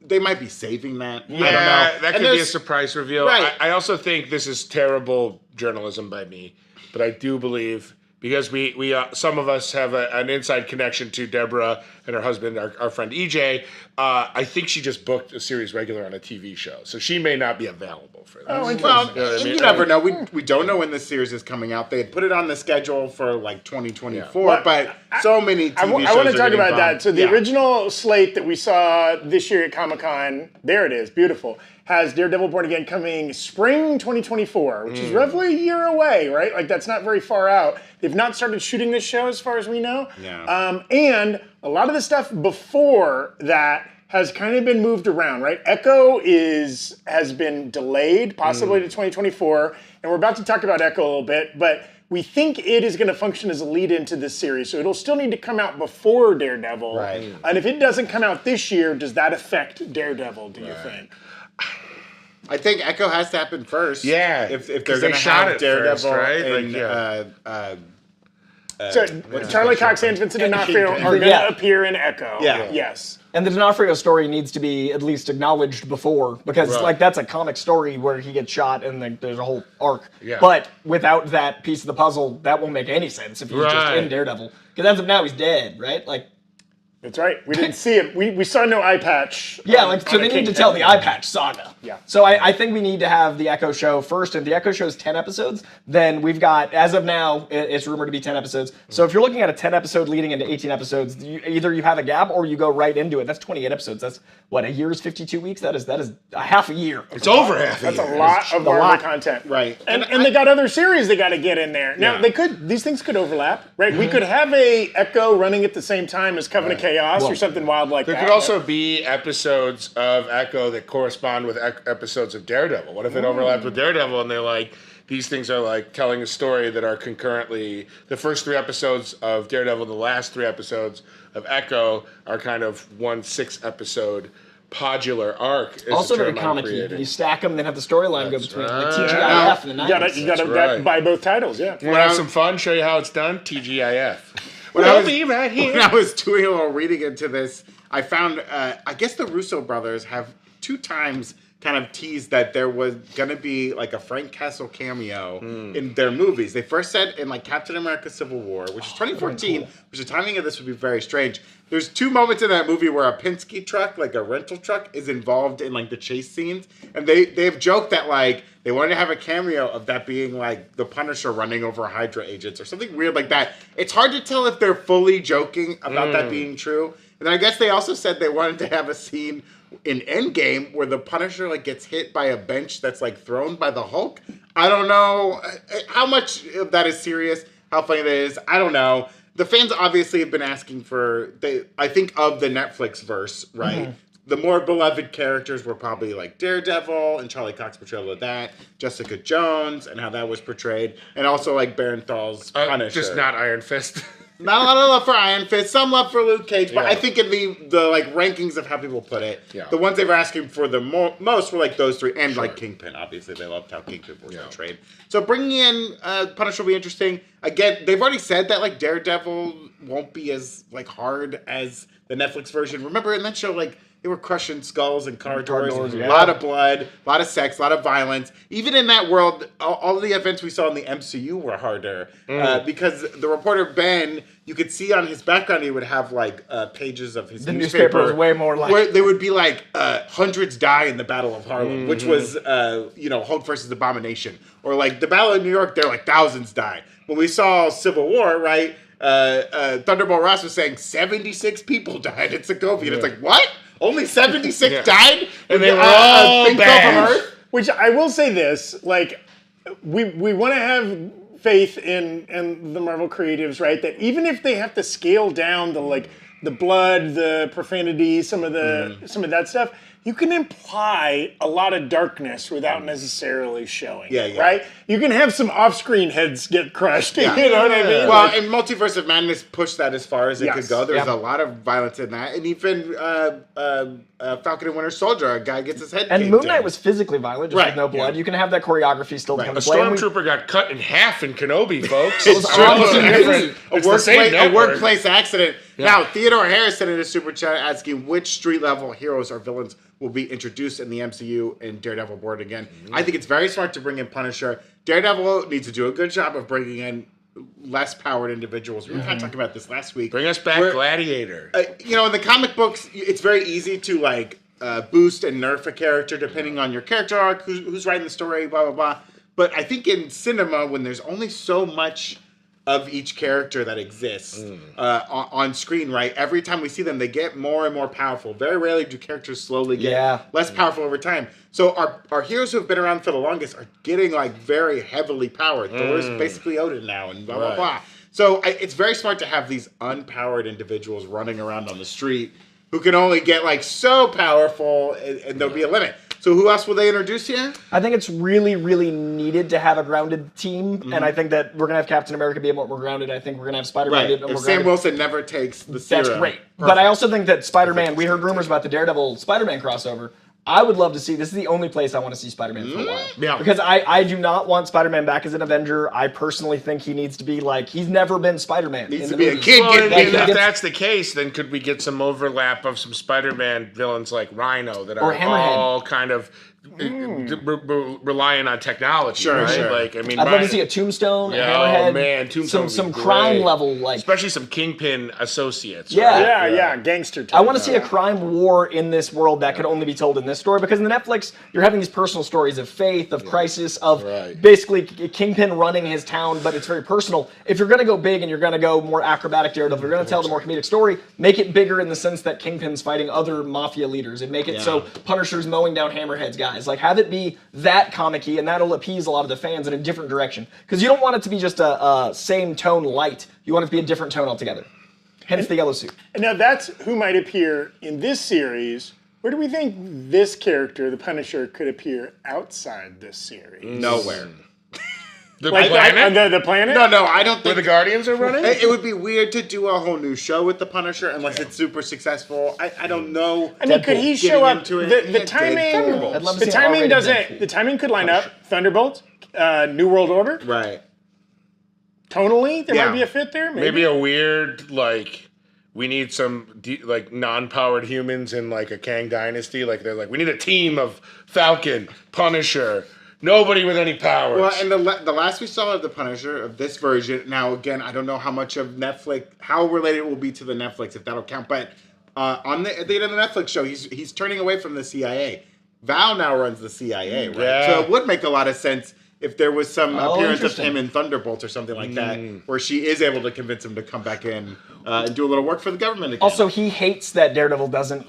they might be saving that. Yeah, I don't know. That could be a surprise reveal. Right. I also think this is terrible journalism by me, but I do believe, because we some of us have an inside connection to Deborah and her husband, our friend EJ. I think she just booked a series regular on a TV show, so she may not be available for this. Oh, well, you never know. We don't know when this series is coming out. They had put it on the schedule for like 2024, but so many TV shows. I want to talk about that. So the original slate that we saw this year at Comic-Con, there it is, beautiful, has Daredevil Born Again coming spring 2024, which is roughly a year away, right? Like, that's not very far out. They've not started shooting this show as far as we know. Yeah. And a lot of the stuff before that has kind of been moved around, right? Echo has been delayed, possibly to 2024, and we're about to talk about Echo a little bit, but we think it is going to function as a lead into this series, so it'll still need to come out before Daredevil. Right. And if it doesn't come out this year, does that affect Daredevil, do you think? I think Echo has to happen first. Yeah. If they're going to have Daredevil, first, right? And, so Charlie Cox and Vincent D'Onofrio are going to appear in Echo. Yeah. Yes. And the D'Onofrio story needs to be at least acknowledged before, because that's a comic story where he gets shot and there's a whole arc. Yeah. But without that piece of the puzzle, that won't make any sense if he's just in Daredevil. Because as of now, he's dead, right? Like, that's right. We didn't see it. We saw no eye patch. Yeah, so they need to tell the eye patch saga. Yeah. So I think we need to have the Echo show first. If the Echo show is 10 episodes, then we've got, as of now, it's rumored to be 10 episodes. So if you're looking at a 10 episode leading into 18 episodes, either you have a gap or you go right into it. That's 28 episodes. That's what, a year's 52 weeks? That is a half a year. It's over half a year. That's a lot of Marvel content. Right. And they got other series they got to get in there. Now, these things could overlap, right? We could have a Echo running at the same time as Covenant of Chaos or something wild like that. There could also be episodes of Echo that correspond with episodes of Daredevil. What if it overlapped with Daredevil and they're like, these things are like telling a story that are concurrently, the first 3 episodes of Daredevil, the last 3 episodes of Echo are kind of 1 6-episode podular arc. Also very comic-y. You stack them, then have the storyline go between, like TGIF and the 90s. You got to buy both titles, yeah. Want to have some fun? Show you how it's done? TGIF. When I was doing a little reading into this, I found, I guess the Russo brothers have 2 times kind of teased that there was going to be like a Frank Castle cameo in their movies. They first said in like Captain America Civil War, which is 2014, which the timing of this would be very strange. There's 2 moments in that movie where a Penske truck, like a rental truck, is involved in like the chase scenes. And they've joked that like they wanted to have a cameo of that being like the Punisher running over Hydra agents or something weird like that. It's hard to tell if they're fully joking about that being true. And then I guess they also said they wanted to have a scene in Endgame where the Punisher like gets hit by a bench that's like thrown by the Hulk. I don't know how much of that is serious, how funny that is. I don't know. The fans obviously have been asking for, I think of the Netflix verse, right? The more beloved characters were probably like Daredevil and Charlie Cox's portrayal of that, Jessica Jones and how that was portrayed, and also like Barenthal's Punisher. Just not Iron Fist. Not a lot of love for Iron Fist, some love for Luke Cage, but I think in the like rankings of how people put it, the ones they were asking for the most were like those 3, and like Kingpin. Obviously, they loved how Kingpin was portrayed. So bringing in Punisher will be interesting. Again, they've already said that like Daredevil won't be as like hard as the Netflix version. Remember in that show, like they were crushing skulls and car doors, a lot of blood, a lot of sex, a lot of violence. Even in that world, all of the events we saw in the MCU were harder because the reporter Ben, you could see on his background he would have like pages of his newspaper was way more like where they would be like hundreds die in the Battle of Harlem, which was Hulk versus Abomination, or like the Battle of New York. There like thousands died. When we saw Civil War, right? Thunderbolt Ross was saying 76 people died at Sokovia. And it's like, what? Only 76 died? And they were all bad. Which I will say this, like, we want to have faith in the Marvel creatives, right? That even if they have to scale down the blood, the profanity, some of that stuff, you can imply a lot of darkness without necessarily showing it, right? You can have some off-screen heads get crushed, you know what I mean? Well, and Multiverse of Madness pushed that as far as it could go. There's a lot of violence in that. And even Falcon and Winter Soldier, a guy gets his head And kicked Moon Knight in. was physically violent, just with no blood. You can have that choreography still come A to play. stormtrooper got cut in half in Kenobi, folks. It's true. A a workplace accident. Now, Theodore Harris sent in a super chat asking which street-level heroes or villains will be introduced in the MCU and Daredevil board again. I think it's very smart to bring in Punisher. Daredevil needs to do a good job of bringing in less powered individuals. We were kind of talking about this last week. Bring us back Gladiator. In the comic books, it's very easy to like boost and nerf a character depending on your character arc, who's writing the story, blah, blah, blah. But I think in cinema, when there's only so much of each character that exists on screen, right? Every time we see them, they get more and more powerful. Very rarely do characters slowly get less powerful over time. So our heroes who have been around for the longest are getting like very heavily powered. Thor's basically Odin now and blah, blah, blah. So it's very smart to have these unpowered individuals running around on the street who can only get like so powerful and there'll be a limit. So who else will they introduce here? I think it's really, really needed to have a grounded team, and I think that we're going to have Captain America be a more grounded. I think we're going to have Spider-Man be a more grounded. If Sam Wilson never takes the serum. That's great. But I also think that Spider-Man, we heard rumors about the Daredevil Spider-Man crossover. I would love to see, this is the only place I want to see Spider-Man for a while. Yeah. Because I do not want Spider-Man back as an Avenger. I personally think he needs to be like, he's never been Spider-Man. Needs to be a kid. If that's the case, then could we get some overlap of some Spider-Man villains like Rhino that are all kind of relying on technology, right? Sure. Like, I mean, I'd love to see a Tombstone, a Hammerhead, oh man, Tombstone some crime level, like especially some Kingpin associates. Yeah. Right? Gangster type. I want to see a crime war in this world that could only be told in this story, because in the Netflix, you're having these personal stories of faith, of crisis, of basically Kingpin running his town, but it's very personal. If you're going to go big and you're going to go more acrobatic Daredevil, you're going to tell the more comedic story, make it bigger in the sense that Kingpin's fighting other mafia leaders, and make it so Punisher's mowing down Hammerhead's guys. Like, have it be that comic-y, and that'll appease a lot of the fans in a different direction. Because you don't want it to be just a same tone light. You want it to be a different tone altogether. Hence the yellow suit. And now that's who might appear in this series. Where do we think this character, the Punisher, could appear outside this series? Nowhere. The Like planet? the planet? No, I don't Where think the Guardians are running? it would be weird to do a whole new show with the Punisher unless it's super successful. I don't know. I mean, could he Getting show up? into it. The timing. I'd love to The see an timing R-rated doesn't. Deadpool. The timing could line up. Thunderbolt, New World Order. Right. Tonally, there Yeah. might be a fit there. Maybe a weird, we need some like non-powered humans in like a Kang dynasty. Like they're like, we need a team of Falcon, Punisher, nobody with any powers. Well, and the last we saw of the Punisher of this version. Now, again, I don't know how much of Netflix, how related it will be to the Netflix, if that'll count. But at the end of the Netflix show, he's turning away from the CIA. Val now runs the CIA, right? Yeah. So it would make a lot of sense if there was some appearance of interesting. him in Thunderbolt or something like that, where she is able to convince him to come back in and do a little work for the government again. Also, he hates that Daredevil doesn't,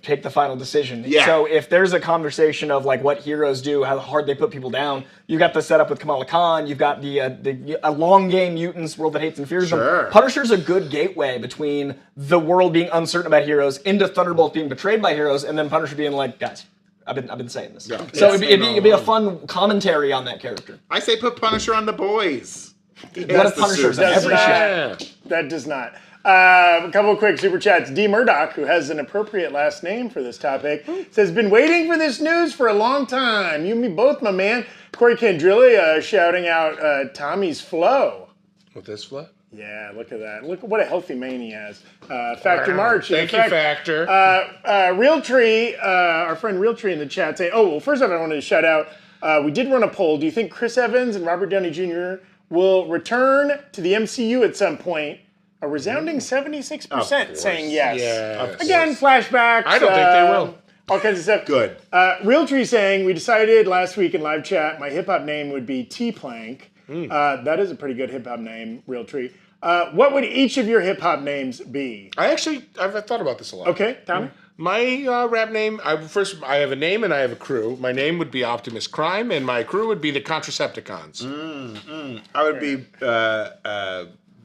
take the final decision. Yeah. So if there's a conversation of, what heroes do, how hard they put people down, you've got the setup with Kamala Khan, you've got the long game mutants, world that hates and fears them. Punisher's a good gateway between the world being uncertain about heroes into Thunderbolt being betrayed by heroes, and then Punisher being like, guys, I've been saying this. Yeah. So it'd be a fun commentary on that character. I say put Punisher on The Boys. What if Punisher's on every show? That does not. A couple of quick super chats. D. Murdoch, who has an appropriate last name for this topic, says, been waiting for this news for a long time. You and me both, my man. Corey Candrilli shouting out Tommy's flow. With this flow? Yeah, look at that. Look what a healthy mane he has. Factor March. Thank you, Factor. Realtree, our friend Realtree in the chat saying, first off, I wanted to shout out, we did run a poll. Do you think Chris Evans and Robert Downey Jr. will return to the MCU at some point? A resounding 76% saying yes. Again, flashbacks. I don't think they will. All kinds of stuff. Good. Realtree saying, we decided last week in live chat my hip-hop name would be T-Plank. That is a pretty good hip-hop name, Realtree. What would each of your hip-hop names be? I've thought about this a lot. Okay, Tommy? My rap name, I have a name and I have a crew. My name would be Optimus Crime, and my crew would be the Contracepticons. I would be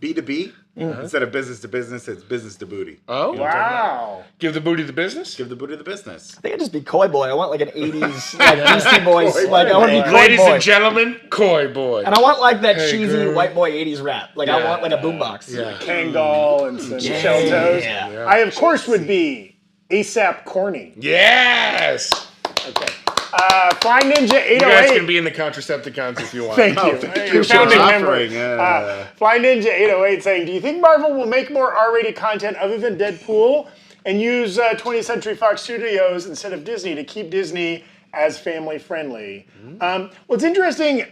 B2B. Instead of business to business, it's business to booty. Oh, wow. Give the booty the business? Give the booty the business. I think I'd just be Coy Boy. I want an 80s Beastie Boys. I want to be Coy Ladies Boy. and gentlemen, Coy Boy. And I want that cheesy girl. white boy 80s rap. I want a boombox. Yeah. Kangol and some shell toes. Yeah. I, of course, would be ASAP Corny. Yes! Okay. Flying Ninja 808. You guys can be in the Contracepticons if you want. Thank you. thank You're you for founding offering, member. Flying Ninja 808 saying, do you think Marvel will make more R-rated content other than Deadpool and use 20th Century Fox Studios instead of Disney to keep Disney as family friendly? Well, it's interesting,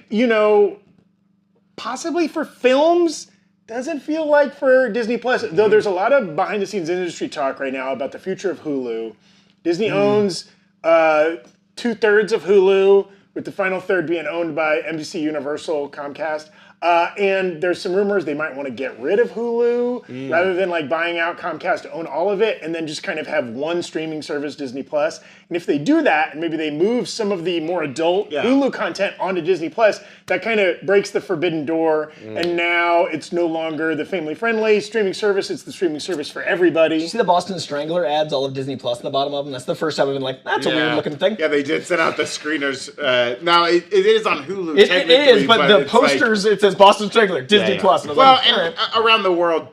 possibly for films, doesn't feel like for Disney Plus, though there's a lot of behind the scenes industry talk right now about the future of Hulu. Disney owns 2/3 of Hulu, with the final third being owned by NBC Universal Comcast. And there's some rumors they might want to get rid of Hulu rather than buying out Comcast to own all of it and then just kind of have one streaming service, Disney Plus. And if they do that, and maybe they move some of the more adult Hulu content onto Disney Plus, that kind of breaks the forbidden door. And now it's no longer the family-friendly streaming service. It's the streaming service for everybody. You see the Boston Strangler ads, all of Disney Plus in the bottom of them? That's the first time I've been that's a weird looking thing. Yeah, they did send out the screeners. Now, it is on Hulu, It technically. is, but the posters, it says Boston Strangler, Disney Plus. And around the world,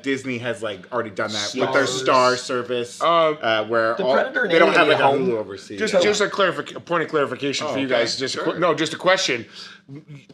Disney has already done that with their Star service, where Predator and they don't have Alien a Home. Hulu overseas. Just a point of clarification for you guys. Just a question.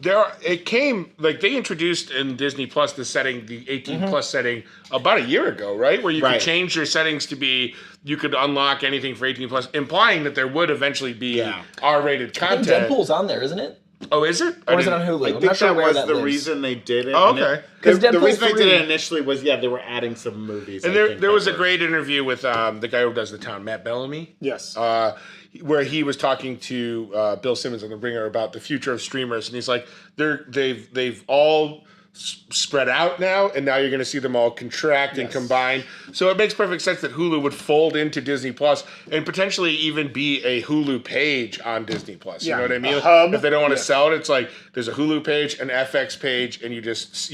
It came they introduced in Disney Plus the 18 plus setting about a year ago, right? Where you could change your settings to be you could unlock anything for 18 plus, implying that there would eventually be R-rated I think content. Deadpool's on there, isn't it? Oh, is it? Or is it on Hulu? I I'm think not sure that where was that the lives. reason they did it. Oh, okay. The Deadpool reason they 3 did it initially was they were adding some movies. And there was a great interview with the guy who does The Town, Matt Bellamy. Yes. Where he was talking to Bill Simmons on The Ringer about the future of streamers, and he's like, they've all spread out now, and now you're going to see them all contract and combine. So it makes perfect sense that Hulu would fold into Disney Plus and potentially even be a Hulu page on Disney Plus. You know what I mean? Hub. If they don't want to sell it, it's there's a Hulu page, an FX page, and you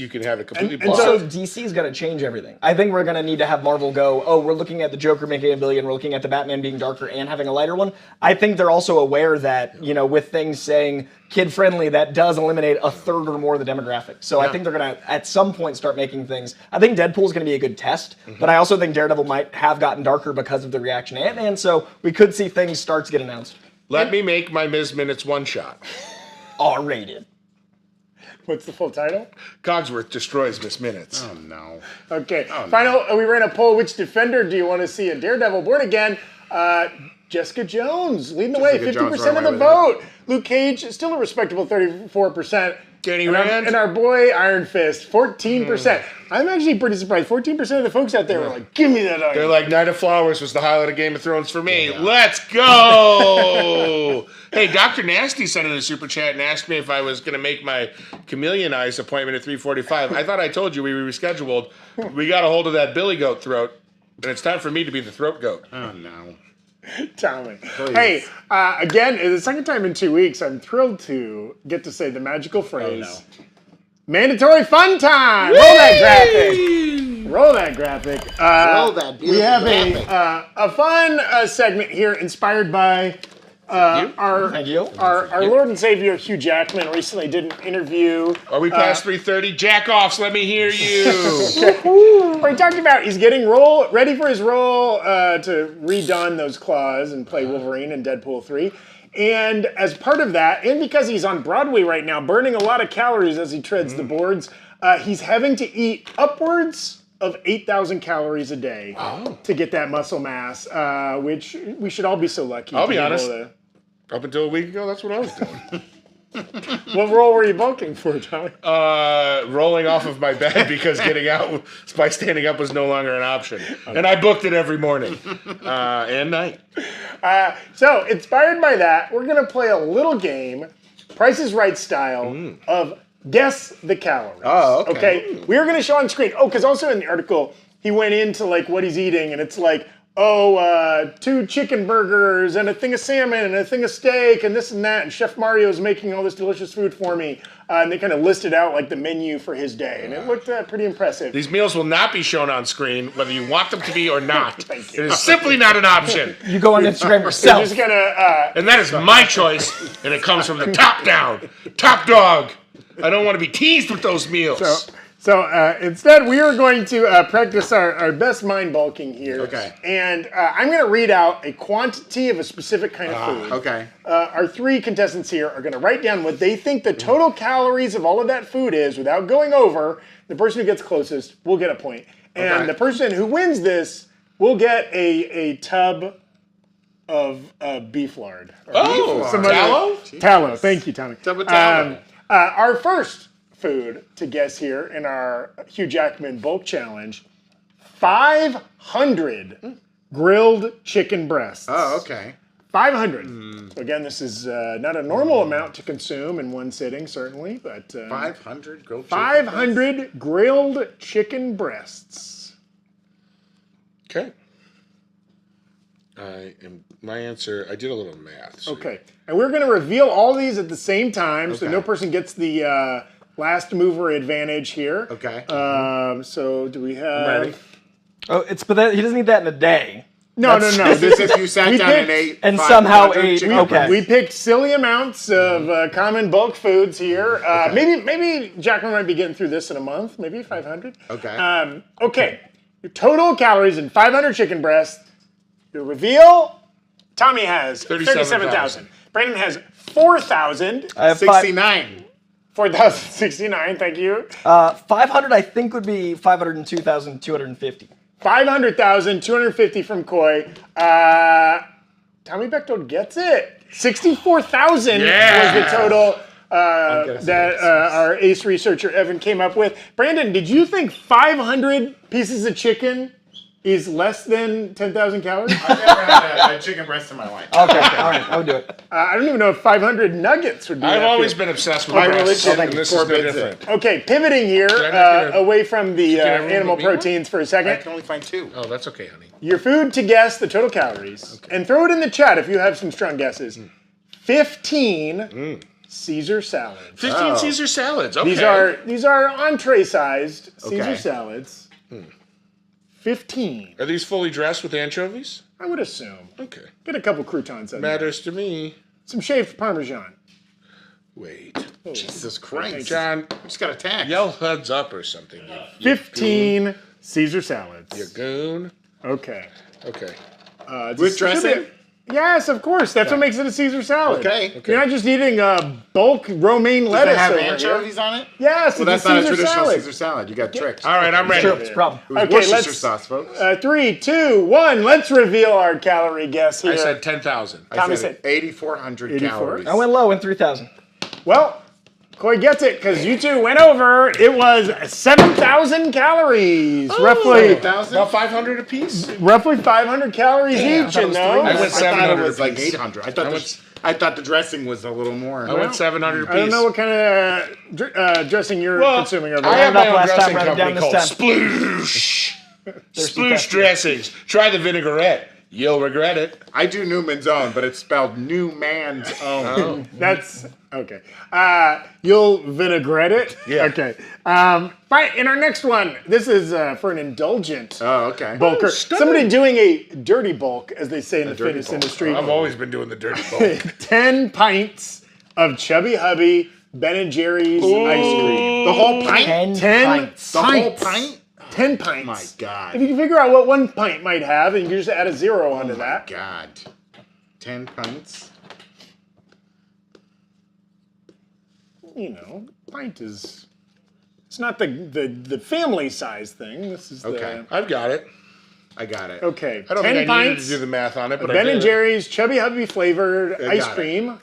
can have it completely. And blocked. So DC's going to change everything. I think we're going to need to have Marvel go, we're looking at the Joker making $1 billion, we're looking at the Batman being darker and having a lighter one. I think they're also aware that, with things saying kid-friendly, that does eliminate a third or more of the demographic. So I think they're going to, at some point, start making things. I think Deadpool's going to be a good test, but I also think Daredevil might have gotten darker because of the reaction to Ant-Man, so we could see things start to get announced. Let me make my Ms. Minutes one shot. R-rated. What's the full title? Cogsworth destroys Miss Minutes. Oh no. Okay. Oh, Final. We ran a poll. Which Defender do you want to see in Daredevil Born Again? Jessica Jones leading the way. Jessica Jones 50% of ran the away vote. Luke Cage is still a respectable 34%. Danny And Rand. our boy Iron Fist, 14%. I'm actually pretty surprised. 14% of the folks out there were like, "Give me that Iron." They're like, Night of Flowers was the highlight of Game of Thrones for me. Let's go! Hey, Dr. Nasty sent in a super chat and asked me if I was going to make my Chameleon Eyes appointment at 3:45. I thought I told you we rescheduled. We got a hold of that billy goat throat, and it's time for me to be the throat goat. Oh no. Tommy. Hey, again, the second time in 2 weeks, I'm thrilled to get to say the magical phrase. Mandatory fun time! Roll that graphic. Roll that graphic. Roll that beautiful We have graphic. a fun segment here inspired by our Lord and Savior Hugh Jackman recently did an interview. Are we past 3:30? Jack offs, let me hear you. Where he talked about he's getting ready for his role to redon those claws and play Wolverine in Deadpool 3. And as part of that, and because he's on Broadway right now, burning a lot of calories as he treads the boards, he's having to eat upwards of 8,000 calories a day to get that muscle mass, which we should all be so lucky. I'll be honest. Up until a week ago, that's what I was doing. What role were you bulking for, Tommy? Rolling off of my bed because getting out by standing up was no longer an option. And I booked it every morning and night. So, inspired by that, we're going to play a little game, Price is Right style, of Guess the Calories. Oh, okay. We're going to show on screen. Oh, because also in the article, he went into like what he's eating, and it's like, 2 chicken burgers and a thing of salmon and a thing of steak and this and that, and Chef Mario's making all this delicious food for me. And they kind of listed out like the menu for his day, and it looked pretty impressive. These meals will not be shown on screen, whether you want them to be or not. Thank It you. is simply not an option. You go on Instagram We're yourself. just gonna And that is my choice, and it comes from the top down. Top dog. I don't want to be teased with those meals. So instead, we are going to practice our best mind bulking here. Okay. And I'm going to read out a quantity of a specific kind of food. Okay. Our 3 contestants here are going to write down what they think the total calories of all of that food is without going over. The person who gets closest will get a point. And the person who wins this will get a tub of beef lard. Tallow? Tallow. Thank you, Tommy. Tub of tallow. Our first food to guess here in our Hugh Jackman bulk challenge, 500 grilled chicken breasts. Oh, okay. 500. So again, this is not a normal amount to consume in one sitting, certainly, but 500 grilled chicken 500 grilled chicken breasts. Okay. My answer, I did a little math. So Okay, and we're going to reveal all these at the same time, so Okay. no person gets the last mover advantage here. Okay. So do we have? ready. Oh, but he doesn't eat that in a day. No. This is you sat down and ate And 500 somehow ate- chicken okay. breasts. We picked silly amounts of common bulk foods here. Maybe Jackman might be getting through this in a month. Maybe 500. Okay. Okay. Your total calories in 500 chicken breasts. Your reveal. Tommy has 37,000. Brandon has 4,000. I have 69. 4,069. Thank you. 500, I think, would be 502,250. 500,250 from Coy. Tommy Bechtold gets it. 64,000 was the total that our ace researcher Evan came up with. Brandon, did you think 500 pieces of chicken is less than 10,000 calories? I've never had a chicken breast in my life. Okay, all right, I would do it. I don't even know if 500 nuggets would be I've that always few. been obsessed with My breasts, religion and this is no forbids different. Okay, pivoting here I not get a away from the everyone animal but me one? proteins for a I second. can only find 2. Oh, that's okay, honey. Your food to guess the total calories. And throw it in the chat if you have some strong guesses. 15 Caesar salads. 15 Caesar salads. Okay. These are entree-sized Caesar Okay. salads. 15. Are these fully dressed with anchovies? I would assume. Okay. Get a couple croutons in there. Matters to me. Some shaved Parmesan. Wait. Jesus Christ. John, I just got attacked. yell heads up or something. 15 Caesar salads. You goon. Okay. Okay. With dressing? Yes, of course. That's what makes it a Caesar salad. Okay. You're not just eating bulk romaine Does lettuce it have over here. anchovies on it? Yes, Well, it's that's not a Caesar traditional salad. Caesar salad. You got tricked. All right, I'm ready. Sure, it's a problem. It was Okay, Worcestershire let's- sauce, folks. 3, 2, 1. Let's reveal our calorie guess here. I said 10,000. Tommy I said said 8,400 84? calories. I went low in 3,000. Well, Coy gets it because you two went over. It was 7,000 calories, roughly 7,000? About 500 apiece? 500 calories each. And no, I went I thought it 700 was like apiece. 800. I thought the dressing was a little more. I went 700 apiece. I don't know what kind of dressing you're consuming over I there. have my Enough own last time, dressing write it company down called this Sploosh. Sploosh bastard. dressings. Try the vinaigrette. You'll regret it. I do Newman's Own, but it's spelled Newman's Own. That's okay. You'll vinaigrette it. Yeah. Okay. Right. In our next one, this is for an indulgent Oh, okay. bulker. stunning. Somebody doing a dirty bulk, as they say in the dirty fitness bulk. industry. I've always been doing the dirty bulk. 10 pints of Chubby Hubby Ben & Jerry's ice cream. The whole pint? 10 pints. The whole pints. pint? 10 pints. My God. If you can figure out what one pint might have, and you can just add a 0 onto Oh my that. God. 10 pints? You know, pint is. It's not the family size thing. This is Okay. I've got it. I got it. Okay. I don't 10 think I needed pints. to do the math on it, but I Ben did. and Jerry's Chubby Hubby flavored I ice got it. cream.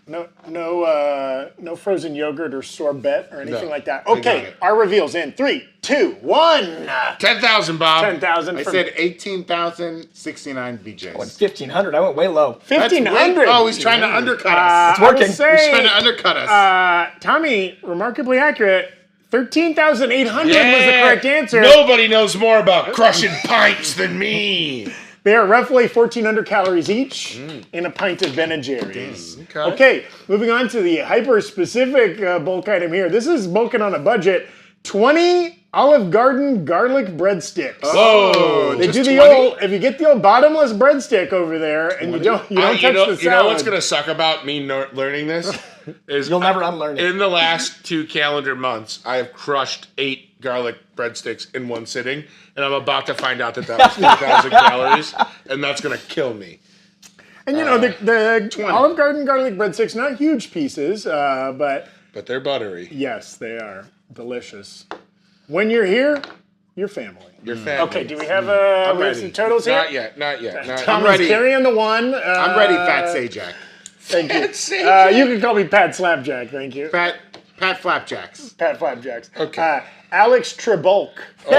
No frozen yogurt or sorbet or anything No, like that. I got Okay, it. our reveals in 3, 2, 1. 10,000, Bob. 10,000. I from said 18,069 BJs. 1,500. I went way low. 1,500. Oh, he's trying to undercut us. It's working. I would He's trying to say, undercut us. Tommy, remarkably accurate. 13,800 was the correct answer. Nobody knows more about crushing pints than me. They are roughly 1,400 calories each in a pint of Ben & Jerry's. Okay. Okay, moving on to the hyper-specific bulk item here. This is bulking on a budget. 20 Olive Garden garlic breadsticks. Oh, They just do the 20? old, if you get the old bottomless breadstick over there and you don't touch the salad. You know what's going to suck about me learning this? Is You'll never unlearn it. In the last 2 calendar months, I have crushed 8 garlic breadsticks in one sitting, and I'm about to find out that was 4,000 calories, and that's going to kill me. And you know, the Olive Garden garlic breadsticks, not huge pieces, but But they're buttery. yes, they are delicious. When you're here, your family. Your family. Okay, do we have some ready. totals here? Not yet. Tommy's ready. carrying the one. I'm ready, Fat Sajak. Thank you. You can call me Pat Slapjack. Thank you. Pat Flapjacks. Pat Flapjacks. Okay. Alex Trebulk. Oh!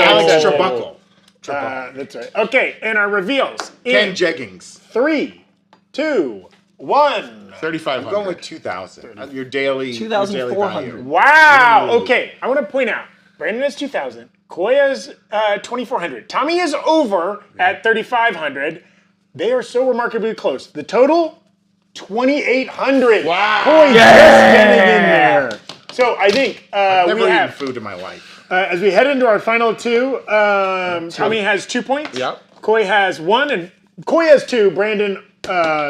Alex Trabuckle. That's right. Okay, and our reveals. Ken In Jeggings. 3, 2, 1. 3,500. I'm going with 2,000. Your daily 2,400. value. Wow. Okay, I want to point out, Brandon has 2,000. Koya's 2,400. Tommy is over at 3,500. They are so remarkably close. The total, 2,800. Wow. Koy just getting in there. So I think Never we eaten have, food in my life. as we head into our final two, Tommy has 2 points. Yep. Coy has 1, and Coy has 2. Brandon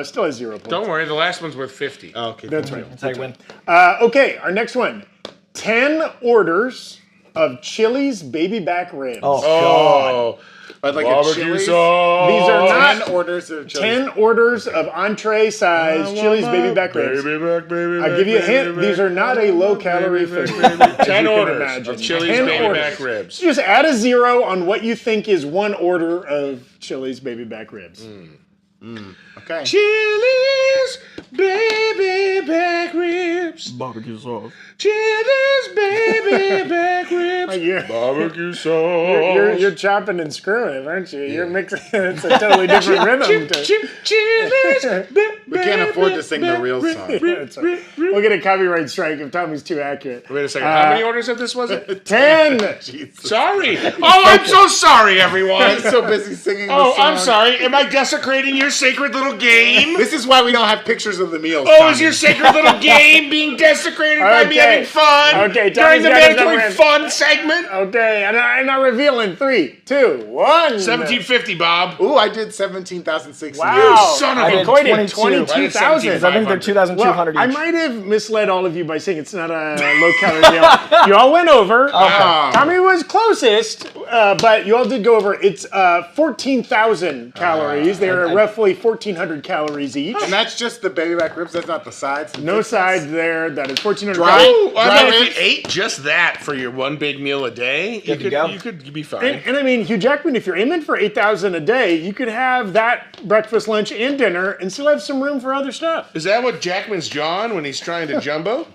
still has 0 points. Don't worry, the last one's worth 50. Okay. That's right. That's how you win. Okay, our next one. 10 orders of Chili's baby back ribs. Oh, God. Oh, I'd like a barbecue Chili's. sauce. These are not 10 orders of Chili's. 10 orders of entree size Chili's baby back ribs. I'll give you a hint. These are not a low-calorie food. 10 orders imagine. of Chili's 10 baby orders. back ribs. So just add a 0 on what you think is 1 order of Chili's baby back ribs. Okay. Chili's baby back ribs. Barbecue sauce. Chili's baby back ribs. Barbecue sauce. You're chopping and screwing, aren't you? You're mixing. It's a totally different rhythm. Chili's. We can't afford to sing the real song. That's right. We'll get a copyright strike if Tommy's too accurate. Wait a second. How many orders of this was it? 10. Jesus. Sorry. Oh, I'm so sorry, everyone. He's so busy singing the Oh, song. I'm sorry. Am I desecrating your sacred little game? This is why we don't have pictures of the meals. Oh, Tommy. is your sacred little game being desecrated by me having fun Okay, during the Tommy's got his mandatory number in. fun segment. Okay, and I'm revealing 3, 2, 1. 1750, Bob. Ooh, I did 17,600. Wow. son of I a- did Coy did 22. 22,000. Because I think they're 2,200 I each. might have misled all of you by saying it's not a low-calorie meal. You all went over. Tommy was closest, but you all did go over. It's 14,000 calories. They're roughly 1,400 calories each. And that's just the baby back ribs. That's not the sides. No sides there. That is 1,400 Dry? calories. Ooh, I Dry mean, if ribs? you ate just that for your one big meal a day, you could be fine. And I mean, Hugh Jackman, if you're aiming for 8,000 a day, you could have that breakfast, lunch, and dinner and still have some room for other stuff. Is that what Jackman's John when he's trying to jumbo?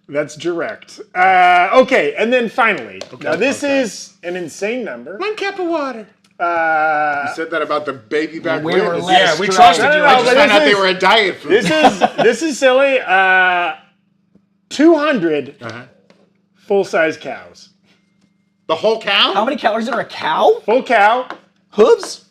That's direct. Okay, and then finally, now this is an insane number. 1 cup of water. You said that about the baby back We ribs. were less Yeah, we strong. trusted you. No, I but just found this out they is- were a diet food. This is silly. 200 full-size cows. The whole cow? How many calories are a cow? Full cow. Hooves?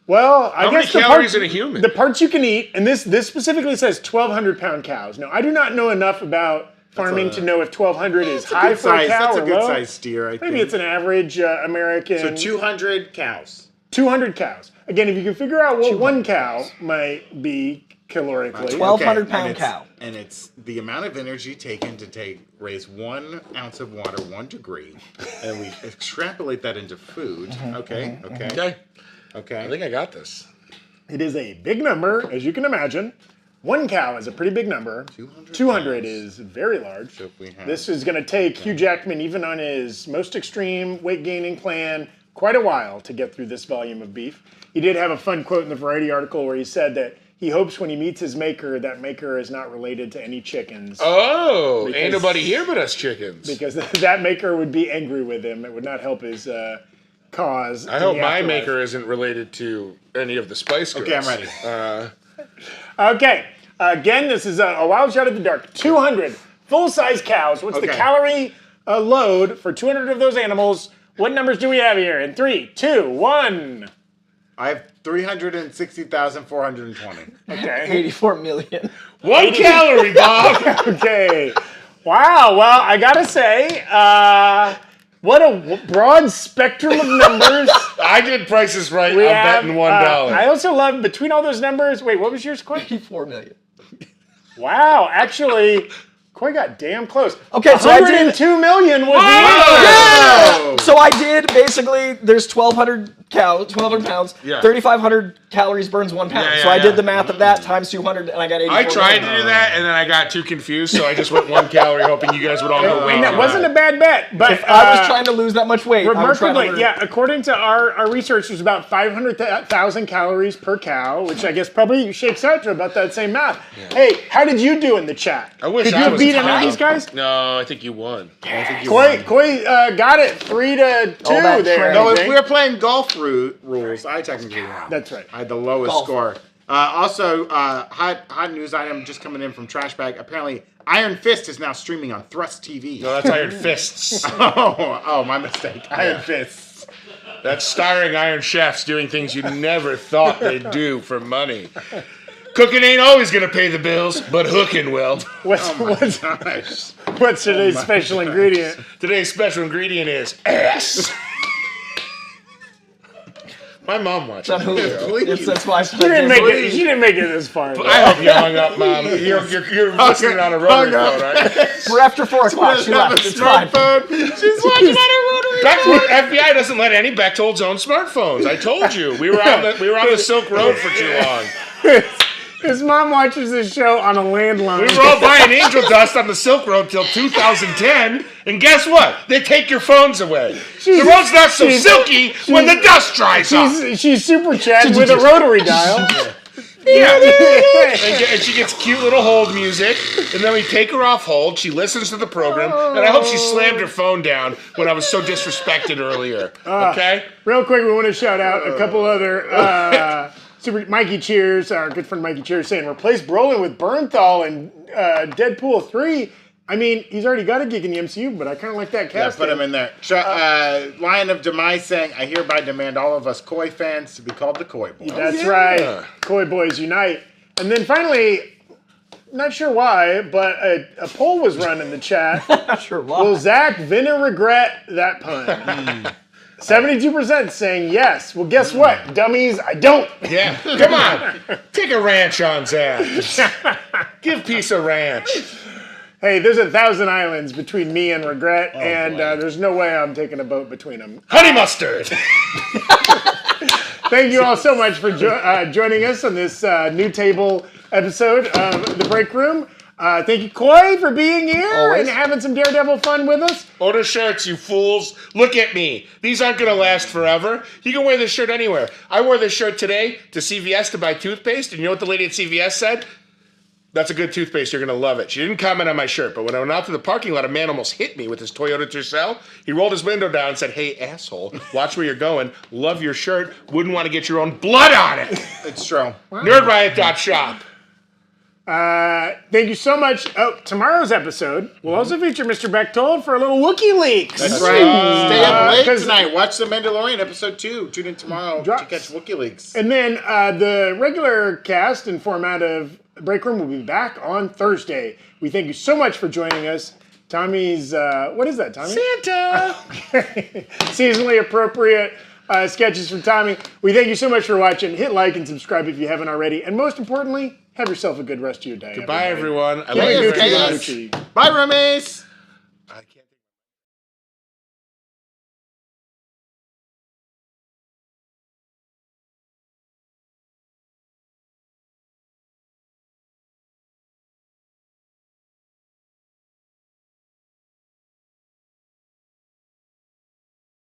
Well, I How many guess the calories parts, in a human? The parts you can eat, and this specifically says 1,200-pound cows. Now, I do not know enough about farming to know if 1,200 is high good for a size. cow That's or a good low. size steer, I think. Maybe it's an average American. So 200 cows. 200 cows. Again, if you can figure out what one cow might be calorically. 1,200-pound and cow. And it's the amount of energy taken to raise 1 ounce of water 1 degree, and we extrapolate that into food. Okay. Okay. I think I got this. It is a big number, as you can imagine. 1 cow is a pretty big number. 200 is very large. So if we have- This is going to take Hugh Jackman, even on his most extreme weight gaining plan, quite a while to get through this volume of beef. He did have a fun quote in the Variety article where he said that he hopes when he meets his maker, that maker is not related to any chickens. Oh, ain't Because- nobody here but us chickens. Because that maker would be angry with him. It would not help his cause. I hope my maker isn't related to any of the Spice Girls. Okay, I'm ready. Okay. Again, this is a wild shot at the dark. 200 full-size cows. What's the Okay. calorie load for 200 of those animals? What numbers do we have here? In 3, 2, 1. I have 360,420. Okay. 84 million. 1 calorie, Bob. Okay. Wow. Well, I gotta say, what a broad spectrum of numbers. I did prices right. I'm We have, betting $1. I also love between all those numbers. Wait, what was yours, Coy? 84 million. Wow. Actually, Coy got damn close. Okay, so I did. 102 million was the Oh! So I did basically. There's 1,200 cows, 1,200 pounds. Yeah. 3,500 calories burns 1 pound. Yeah, so I yeah. did the math of that times 200, and I got 84. I tried million. to do that, and then I got too confused, so I just went 1 calorie, hoping you guys would all go, wait. And that wasn't a bad bet, but If I was trying to lose that much weight, I would try to remarkably, learn. yeah, according to our research, there's about 500,000 calories per cow, which I guess probably shakes out to about that same math. Hey, how did you do in the chat? I wish Could I you have was beat any of top. these guys? No, I think you won. Coy got it 3-2 that there. train. No, I if think. we were playing golf rules, I technically won. That's right. I had the lowest Golf. score. Also, hot news item just coming in from Trash Bag. Apparently, Iron Fist is now streaming on Thrust TV. No, that's Iron Fists. Oh, my mistake. Iron Fists. That's starring Iron Chefs doing things you never thought they'd do for money. Cooking ain't always gonna pay the bills, but hooking will. What's Gosh. today's special ingredient? Today's special ingredient is ass. My mom watches On Hulu. it. Please. That's why I She didn't make it this far. I hope you hung up, Mom. You're listening on a rotary phone, right? We're after 4 o'clock. She left. It's fine. She's watching on her rotary. FBI doesn't let any Bechtold's own smartphones. I told you. We were on the Silk Road for too long. His mom watches this show on a landline. We were all buying angel dust on the Silk Road till 2010, and guess what? They take your phones away. The road's not so silky when the dust dries up. She's super chat with a rotary dial. Yeah. And she gets cute little hold music, and then we take her off hold. She listens to the program, and I hope she slammed her phone down when I was so disrespected earlier. Okay? Real quick, we want to shout out a couple other Mikey Cheers, our good friend Mikey Cheers, saying replace Brolin with Bernthal in Deadpool 3. I mean, he's already got a gig in the MCU, but I kind of like that Yeah, casting. put him in there. Lion of Demise saying, I hereby demand all of us Koi fans to be called the Koi Boys. That's right. Koi Boys Unite. And then finally, not sure why, but a poll was run in the chat. Not sure why. Will Zach Vinner regret that pun? 72% saying yes. Well, guess what, dummies? I don't. Yeah, come on. Take a ranch on Zach. Give Peace a ranch. Hey, there's 1,000 islands between me and regret, and there's no way I'm taking a boat between them. Honey mustard. Thank you all so much for joining us on this new table episode of The Break Room. Thank you, Coy, for being here and having some Daredevil fun with us. Order shirts, you fools. Look at me. These aren't going to last forever. You can wear this shirt anywhere. I wore this shirt today to CVS to buy toothpaste, and you know what the lady at CVS said? That's a good toothpaste. You're going to love it. She didn't comment on my shirt, but when I went out to the parking lot, a man almost hit me with his Toyota Tercel. He rolled his window down and said, "Hey, asshole, watch where you're going. Love your shirt. Wouldn't want to get your own blood on it." It's true. NerdRiot.shop. Thank you so much. Oh, tomorrow's episode will also feature Mr. Bechtold for a little Wookiee leaks. That's right. Stay up late 'cause- tonight. Watch The Mandalorian episode 2. Tune in tomorrow to catch Wookiee Leaks. And then the regular cast and format of Break Room will be back on Thursday. We thank you so much for joining us. Tommy's, what is that, Tommy? Santa. Seasonally appropriate sketches from Tommy. We thank you so much for watching. Hit like and subscribe if you haven't already. And most importantly, have yourself a good rest of your day. Goodbye, everyone. I Give love me you Gucci very and much. Gucci. Bye, roomies. I can't.